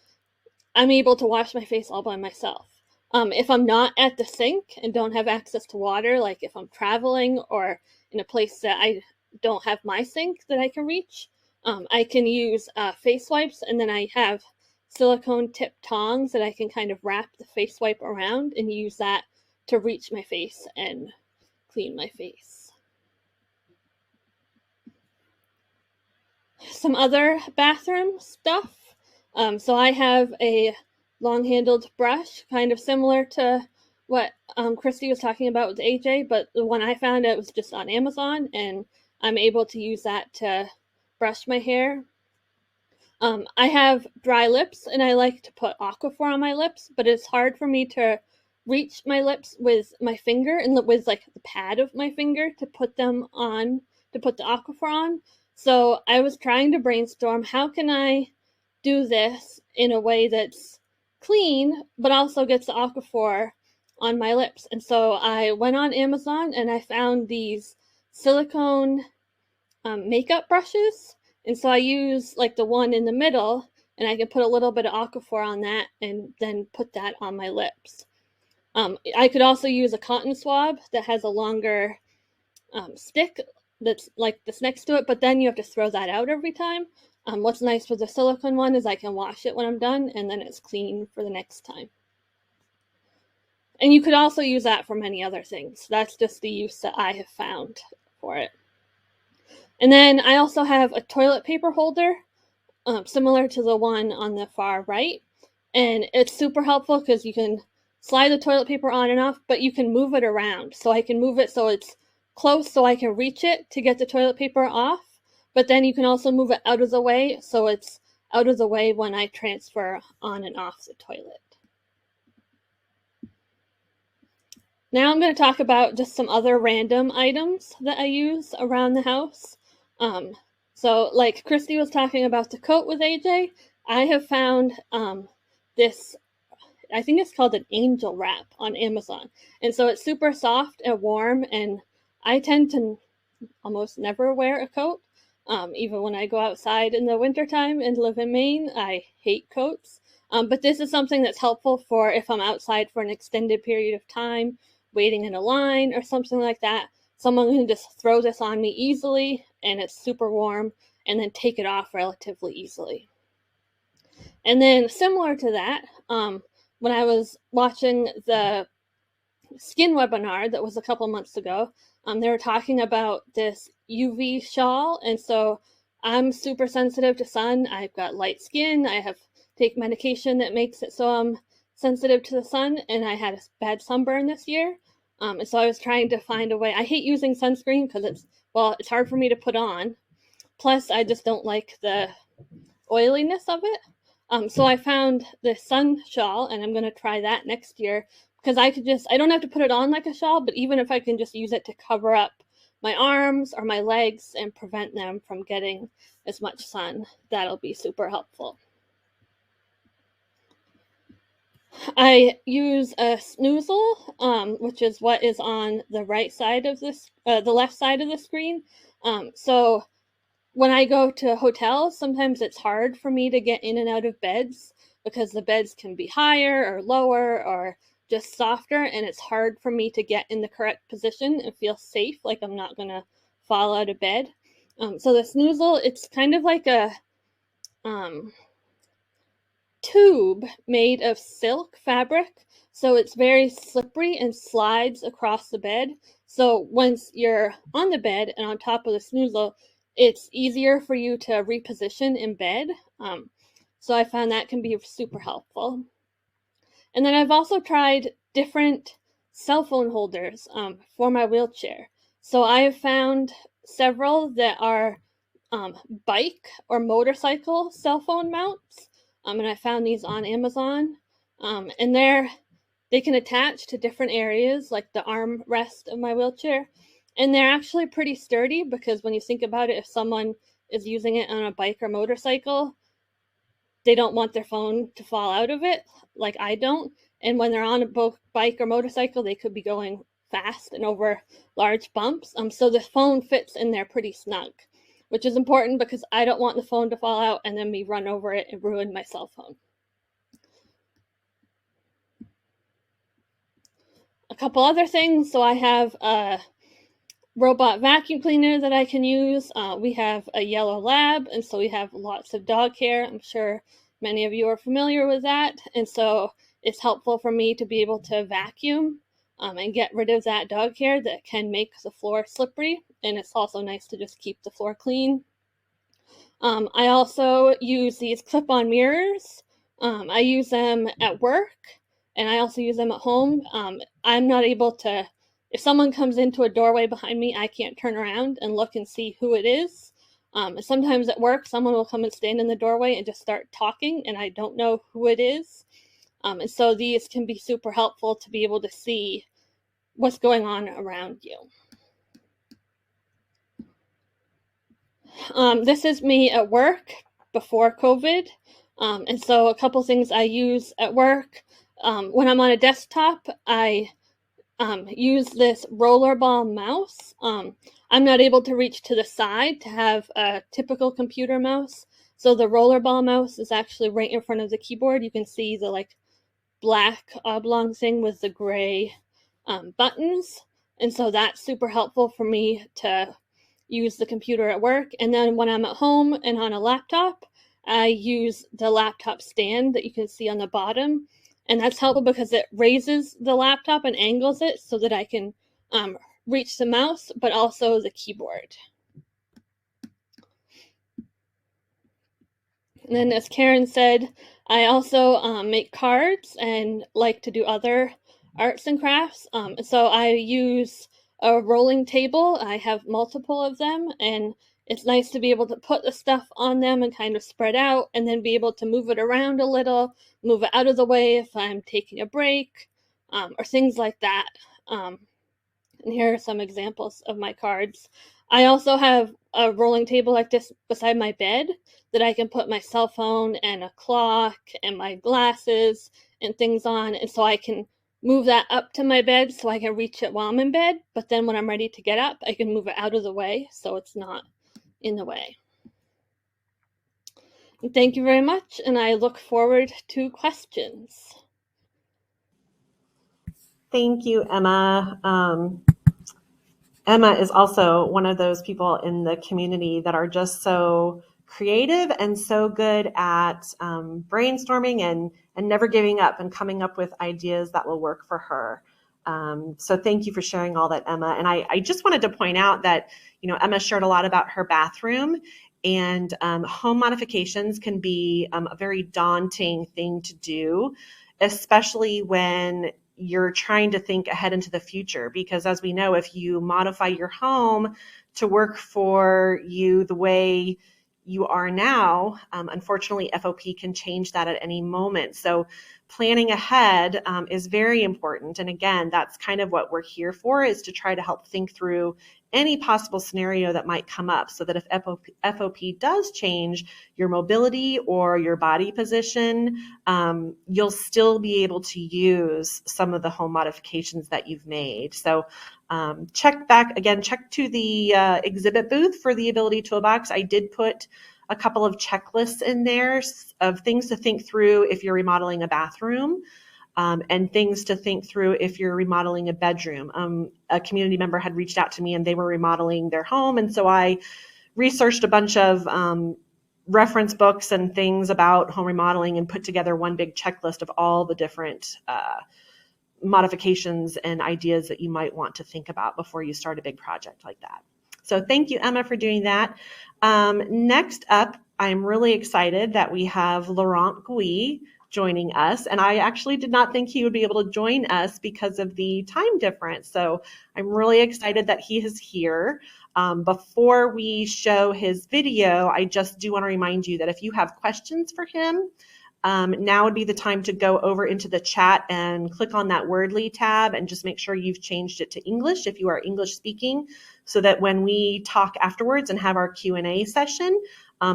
I'm able to wash my face all by myself. If I'm not at the sink and don't have access to water, like if I'm traveling or in a place that I don't have my sink that I can reach, I can use face wipes, and then I have silicone tip tongs that I can kind of wrap the face wipe around and use that to reach my face and clean my face. Some other bathroom stuff. So I have a long-handled brush, kind of similar to what Kristi was talking about with AJ, but the one I found it was just on Amazon, and I'm able to use that to brush my hair. I have dry lips, and I like to put Aquaphor on my lips, but it's hard for me to reach my lips with my finger and with like the pad of my finger to put them on, to put the Aquaphor on. So I was trying to brainstorm, how can I do this in a way that's clean, but also gets the Aquaphor on my lips? And so I went on Amazon and I found these silicone makeup brushes. And so I use like the one in the middle, and I can put a little bit of Aquaphor on that and then put that on my lips. I could also use a cotton swab that has a longer stick that's like this next to it, but then you have to throw that out every time. What's nice with the silicone one is I can wash it when I'm done, and then it's clean for the next time. And you could also use that for many other things. That's just the use that I have found for it. And then I also have a toilet paper holder, similar to the one on the far right. And it's super helpful because you can slide the toilet paper on and off, but you can move it around. So I can move it so it's close so I can reach it to get the toilet paper off. But then you can also move it out of the way so it's out of the way when I transfer on and off the toilet. Now I'm going to talk about just some other random items that I use around the house. So like Kristi was talking about the coat with AJ, I have found this, I think it's called an angel wrap on Amazon. And so it's super soft and warm, and I tend to almost never wear a coat. Even when I go outside in the wintertime and live in Maine, I hate coats. But this is something that's helpful for if I'm outside for an extended period of time, waiting in a line or something like that. Someone can just throw this on me easily, and it's super warm, and then take it off relatively easily. And then similar to that, when I was watching the skin webinar that was a couple months ago, they were talking about this UV shawl. And so I'm super sensitive to sun. I've got light skin. I have take medication that makes it so I'm sensitive to the sun, and I had a bad sunburn this year. And so I was trying to find a way. I hate using sunscreen because it's hard for me to put on. Plus, I just don't like the oiliness of it. So I found the sun shawl, and I'm going to try that next year because I don't have to put it on like a shawl, but even if I can just use it to cover up my arms or my legs and prevent them from getting as much sun, that'll be super helpful. I use a snoozle, which is what is on the right side of this, the left side of the screen. So when I go to hotels, sometimes it's hard for me to get in and out of beds because the beds can be higher or lower or just softer, and it's hard for me to get in the correct position and feel safe, like I'm not going to fall out of bed. So the snoozle, it's kind of like a tube made of silk fabric, so it's very slippery and slides across the bed. So once you're on the bed and on top of the snoozle, it's easier for you to reposition in bed. So I found that can be super helpful. And then I've also tried different cell phone holders for my wheelchair. So I have found several that are bike or motorcycle cell phone mounts. And I found these on Amazon. And they're They can attach to different areas, like the armrest of my wheelchair, and they're actually pretty sturdy because when you think about it, if someone is using it on a bike or motorcycle, they don't want their phone to fall out of it, like I don't. And when they're on a bike or motorcycle, they could be going fast and over large bumps. So the phone fits in there pretty snug, which is important because I don't want the phone to fall out and then me run over it and ruin my cell phone. A couple other things. So I have a robot vacuum cleaner that I can use. We have a yellow lab, and so we have lots of dog hair. I'm sure many of you are familiar with that. And so it's helpful for me to be able to vacuum and get rid of that dog hair that can make the floor slippery. And it's also nice to just keep the floor clean. I also use these clip-on mirrors. I use them at work, and I also use them at home. I'm not able to, if someone comes into a doorway behind me, I can't turn around and look and see who it is. Sometimes at work, someone will come and stand in the doorway and just start talking, and I don't know who it is. And so these can be super helpful to be able to see what's going on around you. This is me at work before COVID. And so a couple things I use at work. When I'm on a desktop, I use this rollerball mouse. I'm not able to reach to the side to have a typical computer mouse. So the rollerball mouse is actually right in front of the keyboard. You can see the like black oblong thing with the gray buttons. And so that's super helpful for me to use the computer at work. And then when I'm at home and on a laptop, I use the laptop stand that you can see on the bottom. And that's helpful because it raises the laptop and angles it so that I can reach the mouse, but also the keyboard. And then as Karen said, I also make cards and like to do other arts and crafts. So I use a rolling table. I have multiple of them, and it's nice to be able to put the stuff on them and kind of spread out and then be able to move it around a little, move it out of the way if I'm taking a break, or things like that. And here are some examples of my cards. I also have a rolling table like this beside my bed that I can put my cell phone and a clock and my glasses and things on, and so I can move that up to my bed so I can reach it while I'm in bed, but then when I'm ready to get up, I can move it out of the way so it's not in the way. And thank you very much, and I look forward to questions. Thank you, Emma. Emma is also one of those people in the community that are just so creative and so good at brainstorming and never giving up and coming up with ideas that will work for her. So thank you for sharing all that, Emma. And I just wanted to point out that, Emma shared a lot about her bathroom, and home modifications can be a very daunting thing to do, especially when you're trying to think ahead into the future, because as we know, if you modify your home to work for you the way you are now, unfortunately, FOP can change that at any moment. So planning ahead is very important. And again, that's kind of what we're here for, is to try to help think through any possible scenario that might come up, so that if FOP does change your mobility or your body position, you'll still be able to use some of the home modifications that you've made. So check to the exhibit booth for the Ability Toolbox. I did put a couple of checklists in there of things to think through if you're remodeling a bathroom, and things to think through if you're remodeling a bedroom. A community member had reached out to me and they were remodeling their home. And so I researched a bunch of reference books and things about home remodeling and put together one big checklist of all the different modifications and ideas that you might want to think about before you start a big project like that. So thank you, Emma, for doing that. Next up, I'm really excited that we have Laurent Gui joining us. And I actually did not think he would be able to join us because of the time difference. So I'm really excited that he is here. Before we show his video, I just do want to remind you that if you have questions for him, Now would be the time to go over into the chat and click on that Wordly tab and just make sure you've changed it to English if you are English speaking, so that when we talk afterwards and have our Q&A session,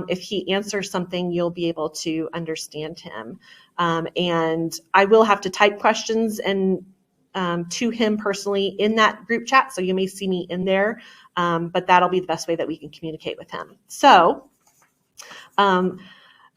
if he answers something, you'll be able to understand him. And I will have to type questions and to him personally in that group chat, so you may see me in there, but that'll be the best way that we can communicate with him. So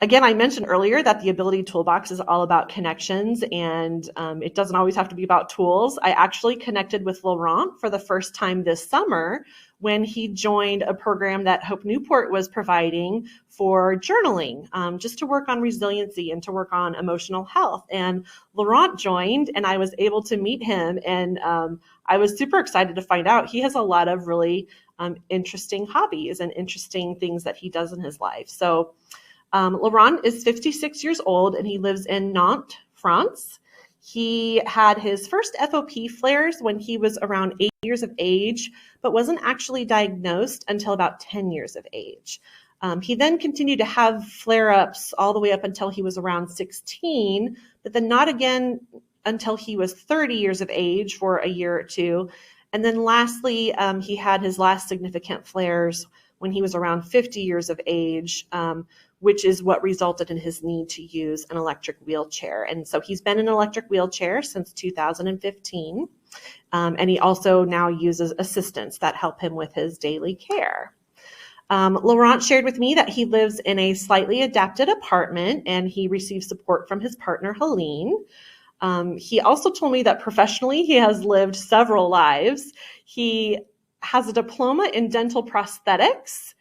again, I mentioned earlier that the Ability Toolbox is all about connections, and it doesn't always have to be about tools. I actually connected with Laurent for the first time this summer when he joined a program that Hope Newport was providing for journaling, just to work on resiliency and to work on emotional health. And Laurent joined, and I was able to meet him, and I was super excited to find out he has a lot of really interesting hobbies and interesting things that he does in his life. So Laurent is 56 years old, and he lives in Nantes, France. He had his first FOP flares when he was around 8 years of age, but wasn't actually diagnosed until about 10 years of age. He then continued to have flare-ups all the way up until he was around 16, but then not again until he was 30 years of age for a year or two. And then lastly, he had his last significant flares when he was around 50 years of age, which is what resulted in his need to use an electric wheelchair. And so he's been in an electric wheelchair since 2015. And he also now uses assistants that help him with his daily care. Laurent shared with me that he lives in a slightly adapted apartment, and he receives support from his partner, Helene. He also told me that professionally he has lived several lives. He has a diploma in dental prosthetics.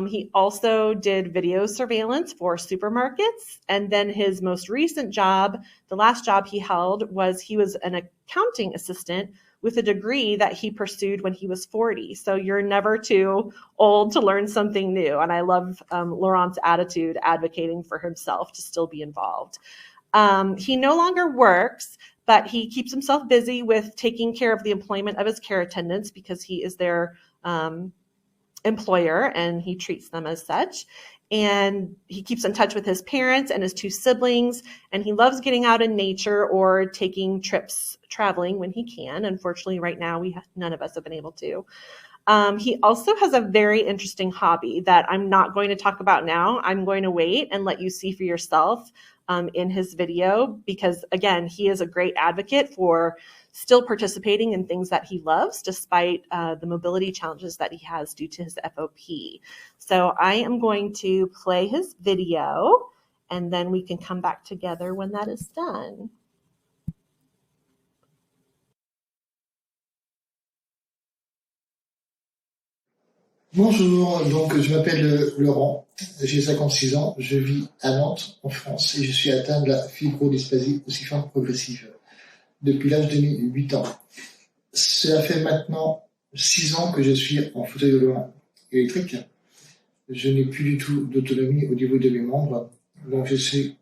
He also did video surveillance for supermarkets. And then his most recent job, the last job he held, was he was an accounting assistant with a degree that he pursued when he was 40. So you're never too old to learn something new. And I love Laurent's attitude advocating for himself to still be involved. He no longer works, but he keeps himself busy with taking care of the employment of his care attendants because he is their employer and he treats them as such. And he keeps in touch with his parents and his two siblings, and he loves getting out in nature or taking trips traveling when he can. Unfortunately, right now, none of us have been able to. He also has a very interesting hobby that I'm not going to talk about now. I'm going to wait and let you see for yourself in his video, because again, he is a great advocate for still participating in things that he loves despite the mobility challenges that he has due to his FOP. So I am going to play his video, and then we can come back together when that is done. Bonjour, donc je m'appelle Laurent, j'ai 56 ans, je vis à Nantes, en France, et je suis atteint de la fibrodysplasie ossifiante progressive depuis l'âge de 8 ans. Cela fait maintenant 6 ans que je suis en fauteuil roulant électrique. Je n'ai plus du tout d'autonomie au niveau de mes membres, donc je suis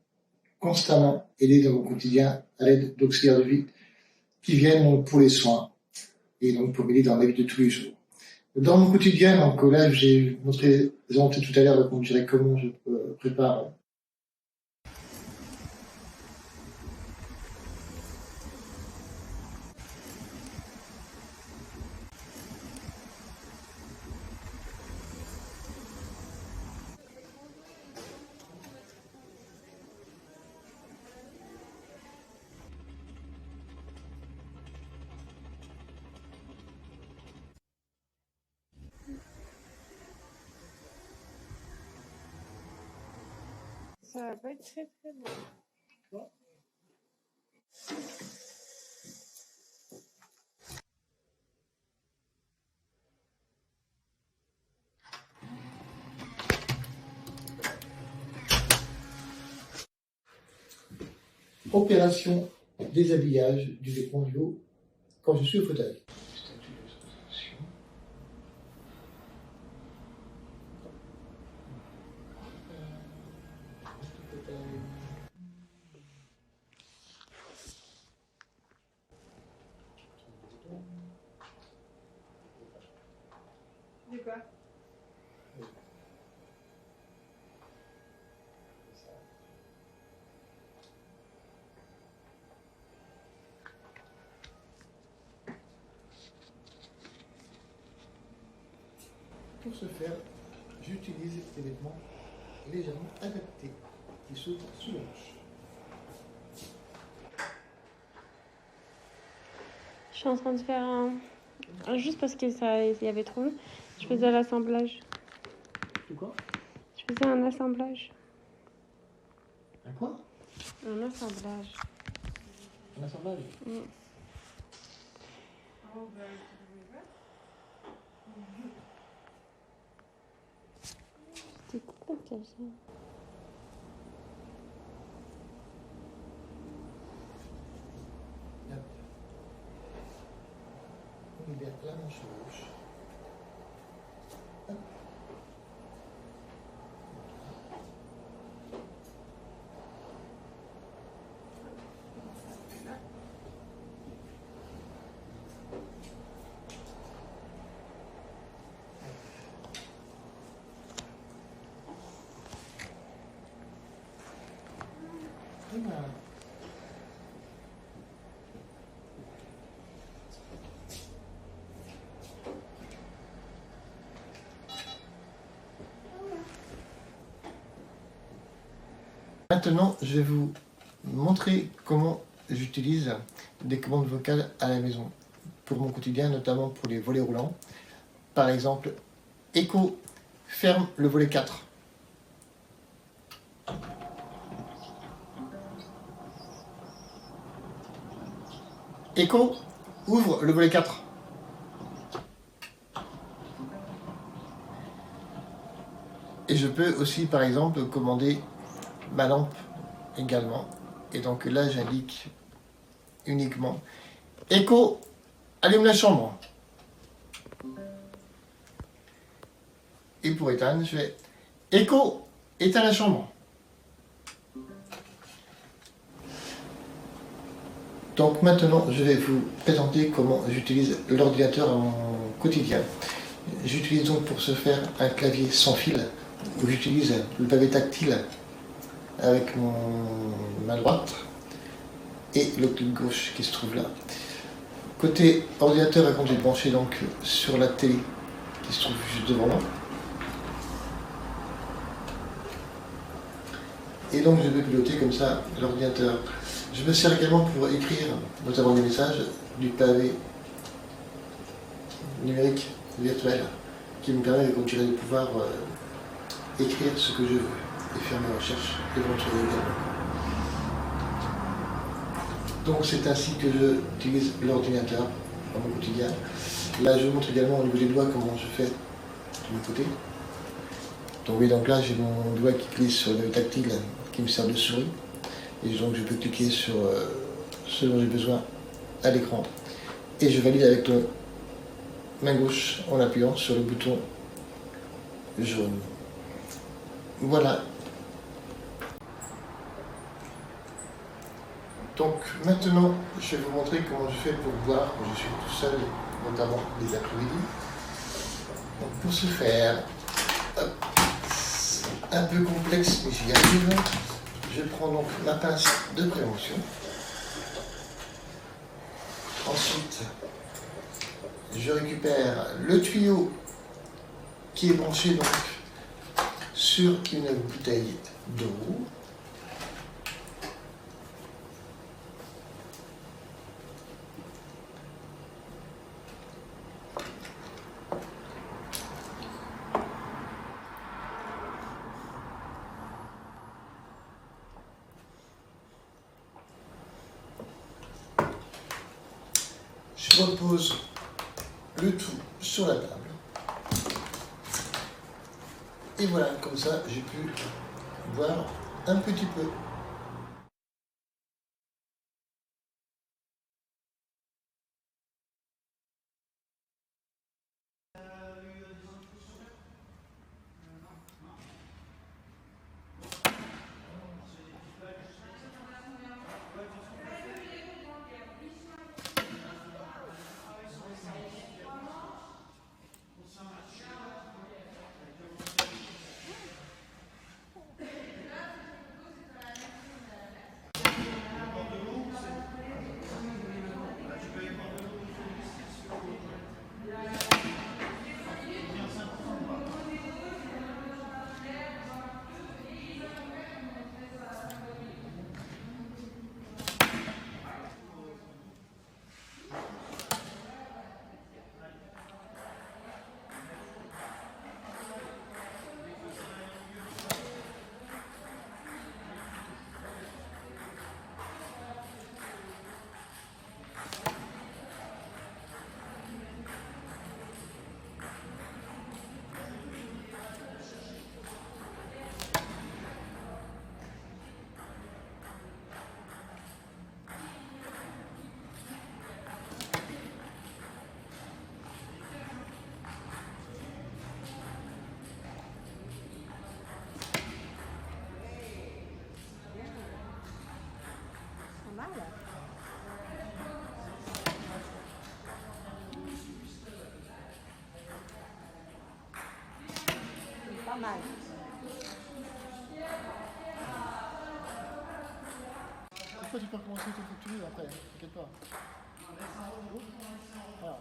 constamment aidé dans mon quotidien à l'aide d'auxiliaires de vie qui viennent donc pour les soins et donc pour m'aider dans la vie de tous les jours. Dans mon quotidien, donc là, j'ai présenté tout à l'heure, donc, je dirais comment je prépare. Opération déshabillage du vêtement du haut quand je suis au fauteuil. Pour ce faire, j'utilise des vêtements légèrement adaptés qui s'ouvrent sous la hanche. Je suis en train de faire juste parce que il y avait trop. Je faisais l'assemblage. C'est quoi? Je faisais un assemblage. Un quoi? Un assemblage. Un assemblage? C'était cool comme ça. On libère la manche gauche. Hop. Voilà. Maintenant, je vais vous montrer comment j'utilise des commandes vocales à la maison pour mon quotidien, notamment pour les volets roulants. Par exemple, Echo, ferme le volet 4. Echo, ouvre le volet 4. Et je peux aussi, par exemple, commander ma lampe également. Et donc là, j'indique uniquement Echo, allume la chambre. Et pour éteindre, je fais Echo, éteins la chambre. Donc maintenant, je vais vous présenter comment j'utilise l'ordinateur à mon quotidien. J'utilise donc pour ce faire un clavier sans fil, où j'utilise le pavé tactile avec mon main droite et le clic gauche qui se trouve là. Côté ordinateur, par contre, j'ai branché donc sur la télé qui se trouve juste devant moi. Et donc je vais piloter comme ça l'ordinateur. Je me sers également pour écrire, notamment des messages, du pavé numérique virtuel qui me permet, comme je dirais, de pouvoir écrire ce que je veux et faire mes recherches éventuelles également. Donc c'est ainsi que j'utilise l'ordinateur dans mon quotidien. Là je vous montre également au niveau des doigts comment je fais de mon côté. Donc oui, donc là j'ai mon doigt qui glisse sur le tactile qui me sert de souris. Et donc je peux cliquer sur ce dont j'ai besoin à l'écran. Et je valide avec la main gauche en appuyant sur le bouton jaune. Voilà. Donc maintenant, je vais vous montrer comment je fais pour boire quand je suis tout seul, notamment les après-midi. Donc pour ce faire, hop, un peu complexe, mais j'y arrive. Je prends donc ma pince de prévention. Ensuite, je récupère le tuyau qui est branché donc sur une bouteille d'eau. Je repose le tout sur la table. Et voilà, comme ça, j'ai pu boire un petit peu. Toi, tu peux recommencer tout ce que tu veux après, t'inquiète pas. Voilà.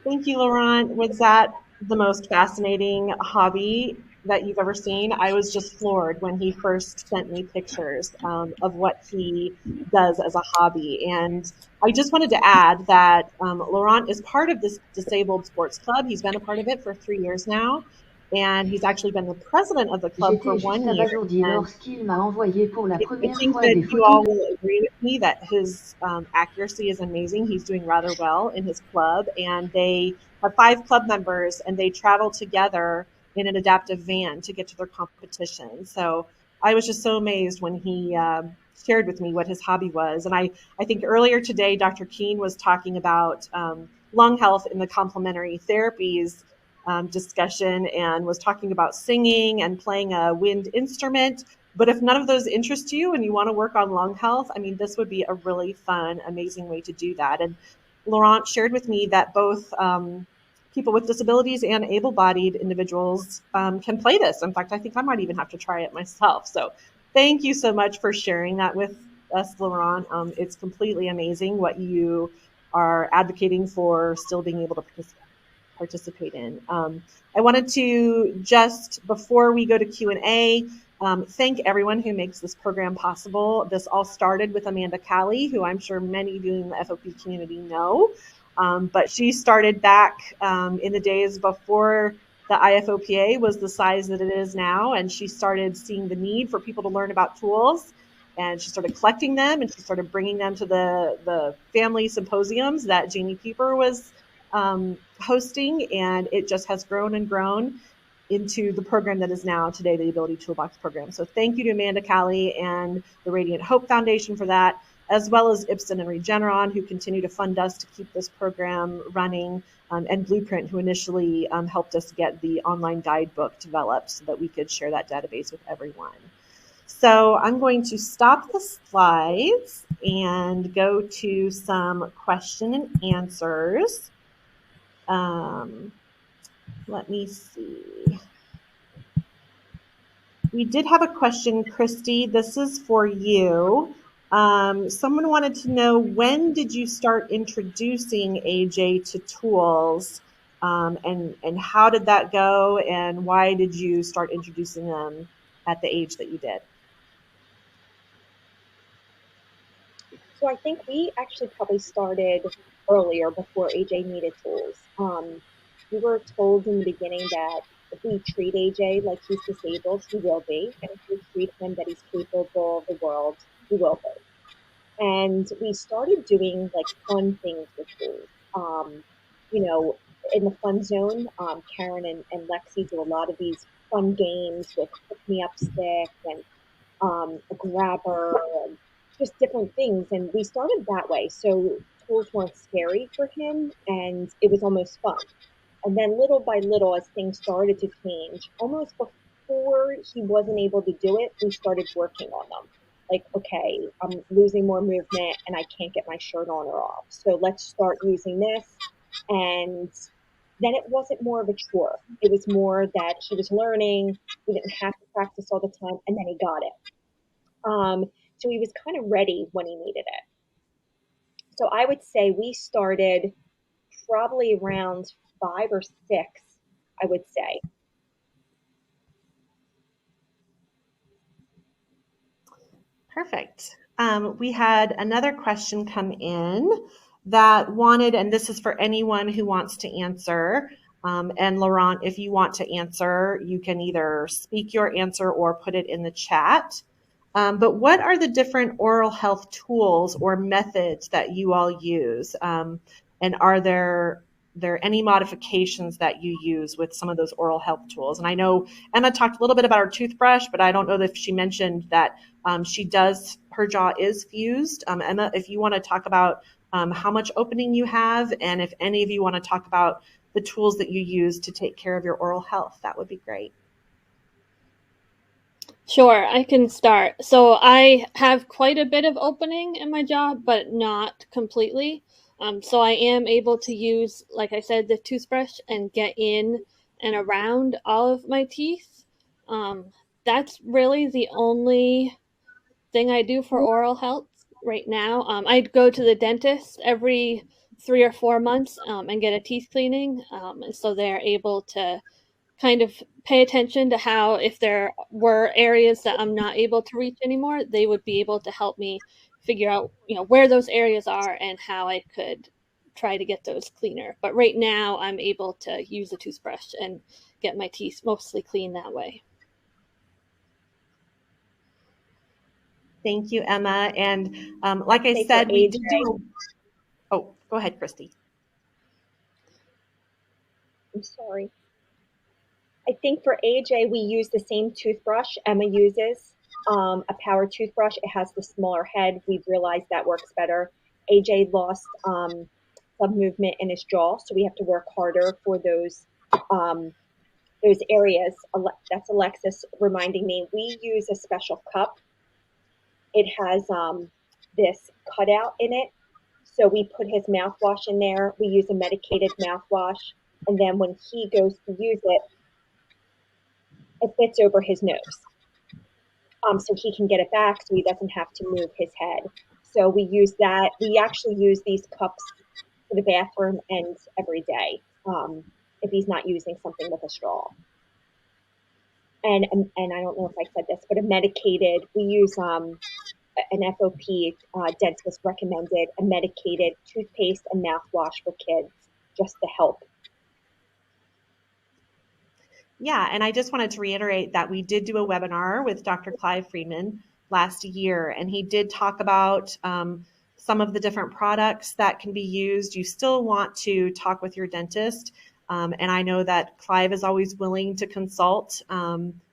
Thank you, Laurent. Was that the most fascinating hobby that you've ever seen? I was just floored when he first sent me pictures of what he does as a hobby. And I just wanted to add that Laurent is part of this disabled sports club. He's been a part of it for 3 years now. And he's actually been the president of the club for J'étais 1 juste year. abasourdie And lorsqu'il m'a envoyé pour la I première think fois that des you photos all will agree with me that his accuracy is amazing. He's doing rather well in his club, and they have 5 club members, and they travel together in an adaptive van to get to their competition. So I was just so amazed when he shared with me what his hobby was. And I think earlier today, Dr. Keene was talking about lung health in the complementary therapies discussion and was talking about singing and playing a wind instrument. But if none of those interest you and you want to work on lung health, I mean, this would be a really fun, amazing way to do that. And Laurent shared with me that both people with disabilities and able-bodied individuals can play this. In fact, I think I might even have to try it myself. So thank you so much for sharing that with us, Laurent. It's completely amazing what you are advocating for still being able to participate in. I wanted to just, before we go to Q&A, thank everyone who makes this program possible. This all started with Amanda Callie, who I'm sure many of you in the FOP community know. But she started back in the days before the IFOPA was the size that it is now. And she started seeing the need for people to learn about tools. And she started collecting them, and she started bringing them to the family symposiums that Jamie Pieper was hosting, and it just has grown and grown into the program that is now today the Ability Toolbox program. So thank you to Amanda Callie and the Radiant Hope Foundation for that, as well as Ipsen and Regeneron, who continue to fund us to keep this program running, and Blueprint, who initially helped us get the online guidebook developed so that we could share that database with everyone. So I'm going to stop the slides and go to some question and answers. Let me see. We did have a question, Kristi. This is for you. Someone wanted to know, when did you start introducing AJ to tools, and how did that go, and why did you start introducing them at the age that you did? So I think we actually probably started earlier before AJ needed tools. We were told in the beginning that if we treat AJ like he's disabled, he will be. And if we treat him that he's capable of the world, he will be. And we started doing like fun things with tools. You know, in the fun zone, Karen and Lexi do a lot of these fun games with pick me up stick and a grabber and just different things. And we started that way. So tools weren't scary for him and it was almost fun. And then little by little, as things started to change, almost before he wasn't able to do it, we started working on them. Like, okay, I'm losing more movement and I can't get my shirt on or off. So let's start using this. And then it wasn't more of a chore. It was more that he was learning. We didn't have to practice all the time, and then he got it. So he was kind of ready when he needed it. So I would say we started probably around 5 or 6, I would say. Perfect. We had another question come in that wanted, and this is for anyone who wants to answer. And Laurent, if you want to answer, you can either speak your answer or put it in the chat. But what are the different oral health tools or methods that you all use? And are there any modifications that you use with some of those oral health tools? And I know Emma talked a little bit about her toothbrush, but I don't know if she mentioned that her jaw is fused. Emma, if you want to talk about how much opening you have, and if any of you want to talk about the tools that you use to take care of your oral health, that would be great. Sure, I can start. So I have quite a bit of opening in my jaw, but not completely. So I am able to use, like I said, the toothbrush and get in and around all of my teeth. That's really the only thing I do for oral health right now. I go to the dentist every 3 or 4 months and get a teeth cleaning. And so they're able to kind of pay attention to how, if there were areas that I'm not able to reach anymore, they would be able to help me figure out, where those areas are and how I could try to get those cleaner. But right now I'm able to use a toothbrush and get my teeth mostly clean that way. Thank you, Emma. And like I said, we did do. Oh, go ahead, Kristi. I'm sorry. I think for AJ, we use the same toothbrush Emma uses, a power toothbrush. It has the smaller head. We've realized that works better. AJ lost some movement in his jaw, so we have to work harder for those areas. That's Alexis reminding me. We use a special cup. It has this cutout in it. So we put his mouthwash in there. We use a medicated mouthwash. And then when he goes to use it, it fits over his nose. So he can get it back so he doesn't have to move his head. So we use that. We actually use these cups for the bathroom and every day if he's not using something with a straw. And I don't know if I said this, but we use an FOP dentist recommended a medicated toothpaste and mouthwash for kids just to help. Yeah, and I just wanted to reiterate that we did do a webinar with Dr. Clive Friedman last year, and he did talk about some of the different products that can be used. You still want to talk with your dentist, and I know that Clive is always willing to consult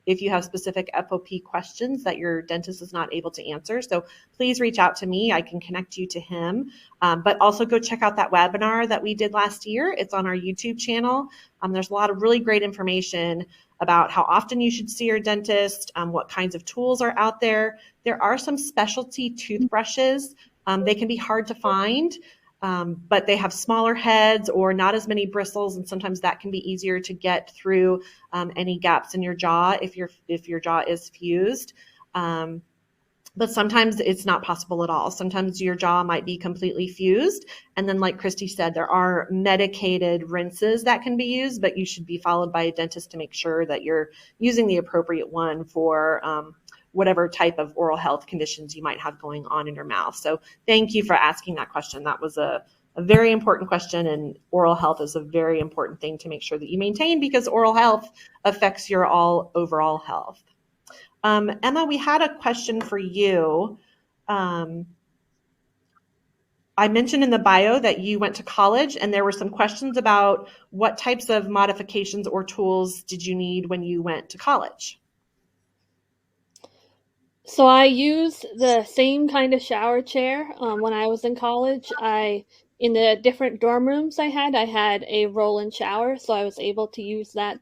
if you have specific FOP questions that your dentist is not able to answer. So please reach out to me. I can connect you to him. But also go check out that webinar that we did last year. It's on our YouTube channel. There's a lot of really great information about how often you should see your dentist, what kinds of tools are out there. There are some specialty toothbrushes. They can be hard to find, but they have smaller heads or not as many bristles, and sometimes that can be easier to get through any gaps in your jaw if your jaw is fused. But sometimes it's not possible at all. Sometimes your jaw might be completely fused. And then like Kristi said, there are medicated rinses that can be used, but you should be followed by a dentist to make sure that you're using the appropriate one for whatever type of oral health conditions you might have going on in your mouth. So thank you for asking that question. That was a very important question, and oral health is a very important thing to make sure that you maintain because oral health affects your overall health. Emma, we had a question for you. I mentioned in the bio that you went to college, and there were some questions about what types of modifications or tools did you need when you went to college? So I used the same kind of shower chair when I was in college. In the different dorm rooms I had a roll-in shower, so I was able to use that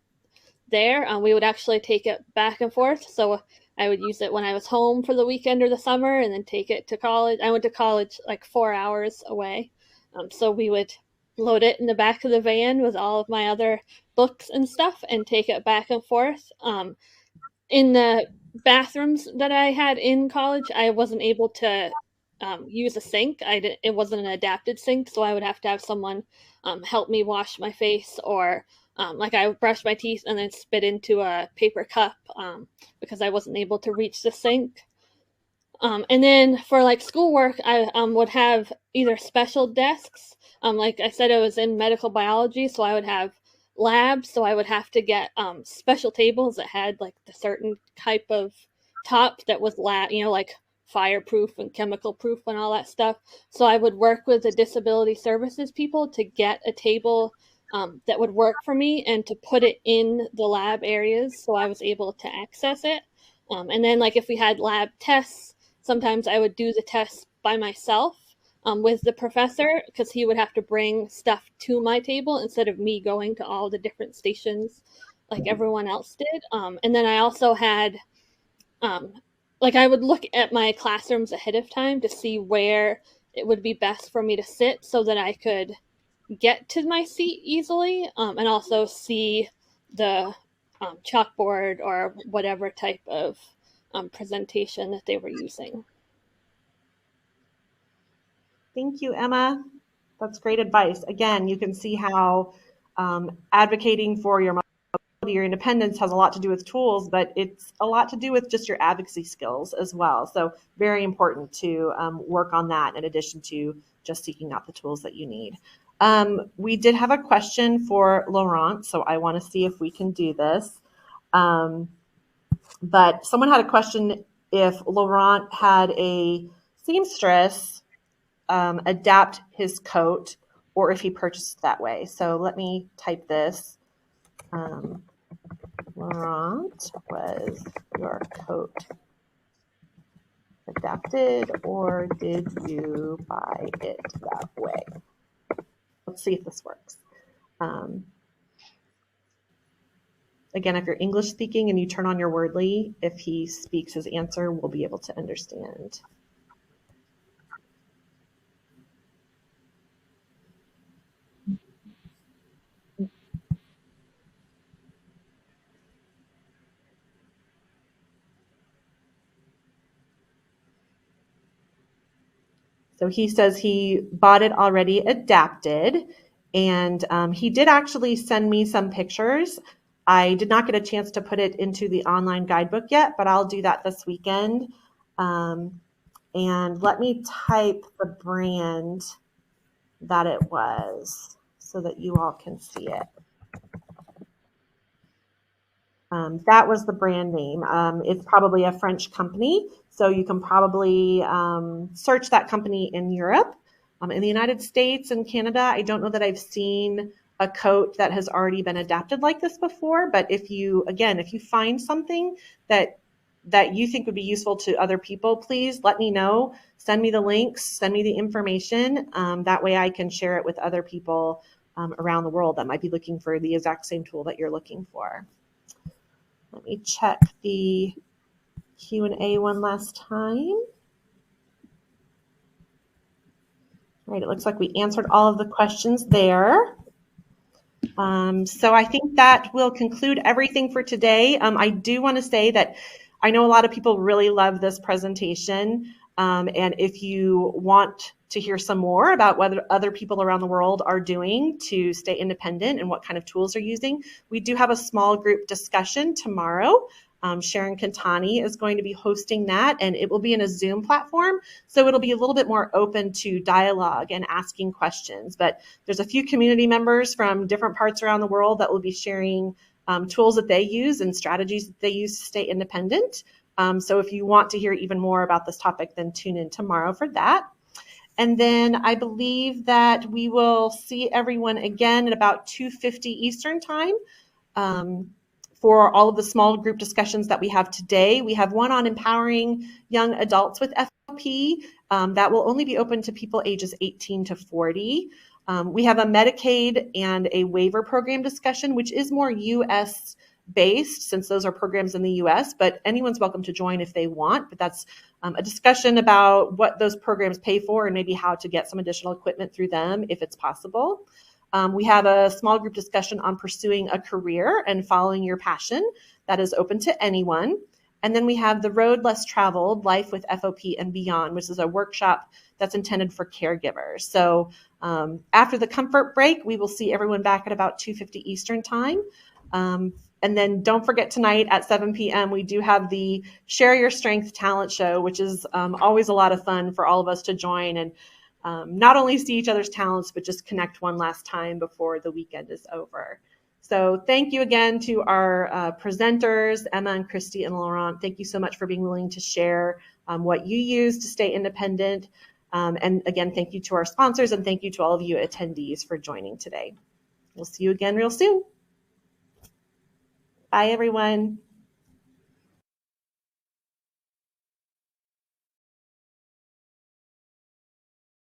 there. We would actually take it back and forth. So I would use it when I was home for the weekend or the summer and then take it to college. I went to college like 4 hours away. So we would load it in the back of the van with all of my other books and stuff and take it back and forth. In the bathrooms that I had in college, I wasn't able to use a sink. It wasn't an adapted sink, so I would have to have someone help me wash my face, or like I would brush my teeth and then spit into a paper cup because I wasn't able to reach the sink. And then for like schoolwork, I would have either special desks. Like I said, I was in medical biology, so I would have labs. So I would have to get special tables that had like the certain type of top that was like fireproof and chemical proof and all that stuff. So I would work with the disability services people to get a table that would work for me and to put it in the lab areas so I was able to access it. And then like if we had lab tests, sometimes I would do the tests by myself with the professor, because he would have to bring stuff to my table instead of me going to all the different stations like everyone else did. And then I also had, like I would look at my classrooms ahead of time to see where it would be best for me to sit so that I could get to my seat easily, and also see the chalkboard or whatever type of presentation that they were using. Thank you, Emma. That's great advice. Again, you can see how advocating for your independence has a lot to do with tools, but it's a lot to do with just your advocacy skills as well. So very important to work on that in addition to just seeking out the tools that you need. We did have a question for Laurent, so I want to see if we can do this. But someone had a question if Laurent had a seamstress adapt his coat or if he purchased that way. So let me type this. Laurent, was your coat adapted or did you buy it that way? Let's see if this works. Again, if you're English speaking and you turn on your Wordly, if he speaks his answer, we'll be able to understand. So he says he bought it already adapted, and he did actually send me some pictures. I did not get a chance to put it into the online guidebook yet, but I'll do that this weekend. And let me type the brand that it was so that you all can see it. That was the brand name. It's probably a French company, so you can probably search that company in Europe. In the United States and Canada, I don't know that I've seen a coat that has already been adapted like this before, but if you find something that you think would be useful to other people, please let me know. Send me the links, send me the information. That way I can share it with other people around the world that might be looking for the exact same tool that you're looking for. Let me check the Q&A one last time. All right, it looks like we answered all of the questions there. So I think that will conclude everything for today. I do want to say that I know a lot of people really love this presentation. And if you want to hear some more about what other people around the world are doing to stay independent and what kind of tools they're using, we do have a small group discussion tomorrow. Sharon Cantani is going to be hosting that, and it will be in a Zoom platform. So it'll be a little bit more open to dialogue and asking questions. But there's a few community members from different parts around the world that will be sharing tools that they use and strategies that they use to stay independent. So if you want to hear even more about this topic, then tune in tomorrow for that. And then I believe that we will see everyone again at about 2:50 Eastern time for all of the small group discussions that we have today. We have one on empowering young adults with FOP that will only be open to people ages 18 to 40. We have a Medicaid and a waiver program discussion, which is more U.S. based, since those are programs in the US, but anyone's welcome to join if they want. But that's a discussion about what those programs pay for and maybe how to get some additional equipment through them if it's possible. We have a small group discussion on pursuing a career and following your passion that is open to anyone. And then we have the Road Less Traveled, Life with FOP and Beyond, which is a workshop that's intended for caregivers. So after the comfort break, we will see everyone back at about 2:50 Eastern time. And then don't forget tonight at 7 p.m., we do have the Share Your Strength talent show, which is always a lot of fun for all of us to join and not only see each other's talents, but just connect one last time before the weekend is over. So thank you again to our presenters, Emma and Kristi and Laurent. Thank you so much for being willing to share what you use to stay independent. And again, thank you to our sponsors and thank you to all of you attendees for joining today. We'll see you again real soon. Bye, everyone.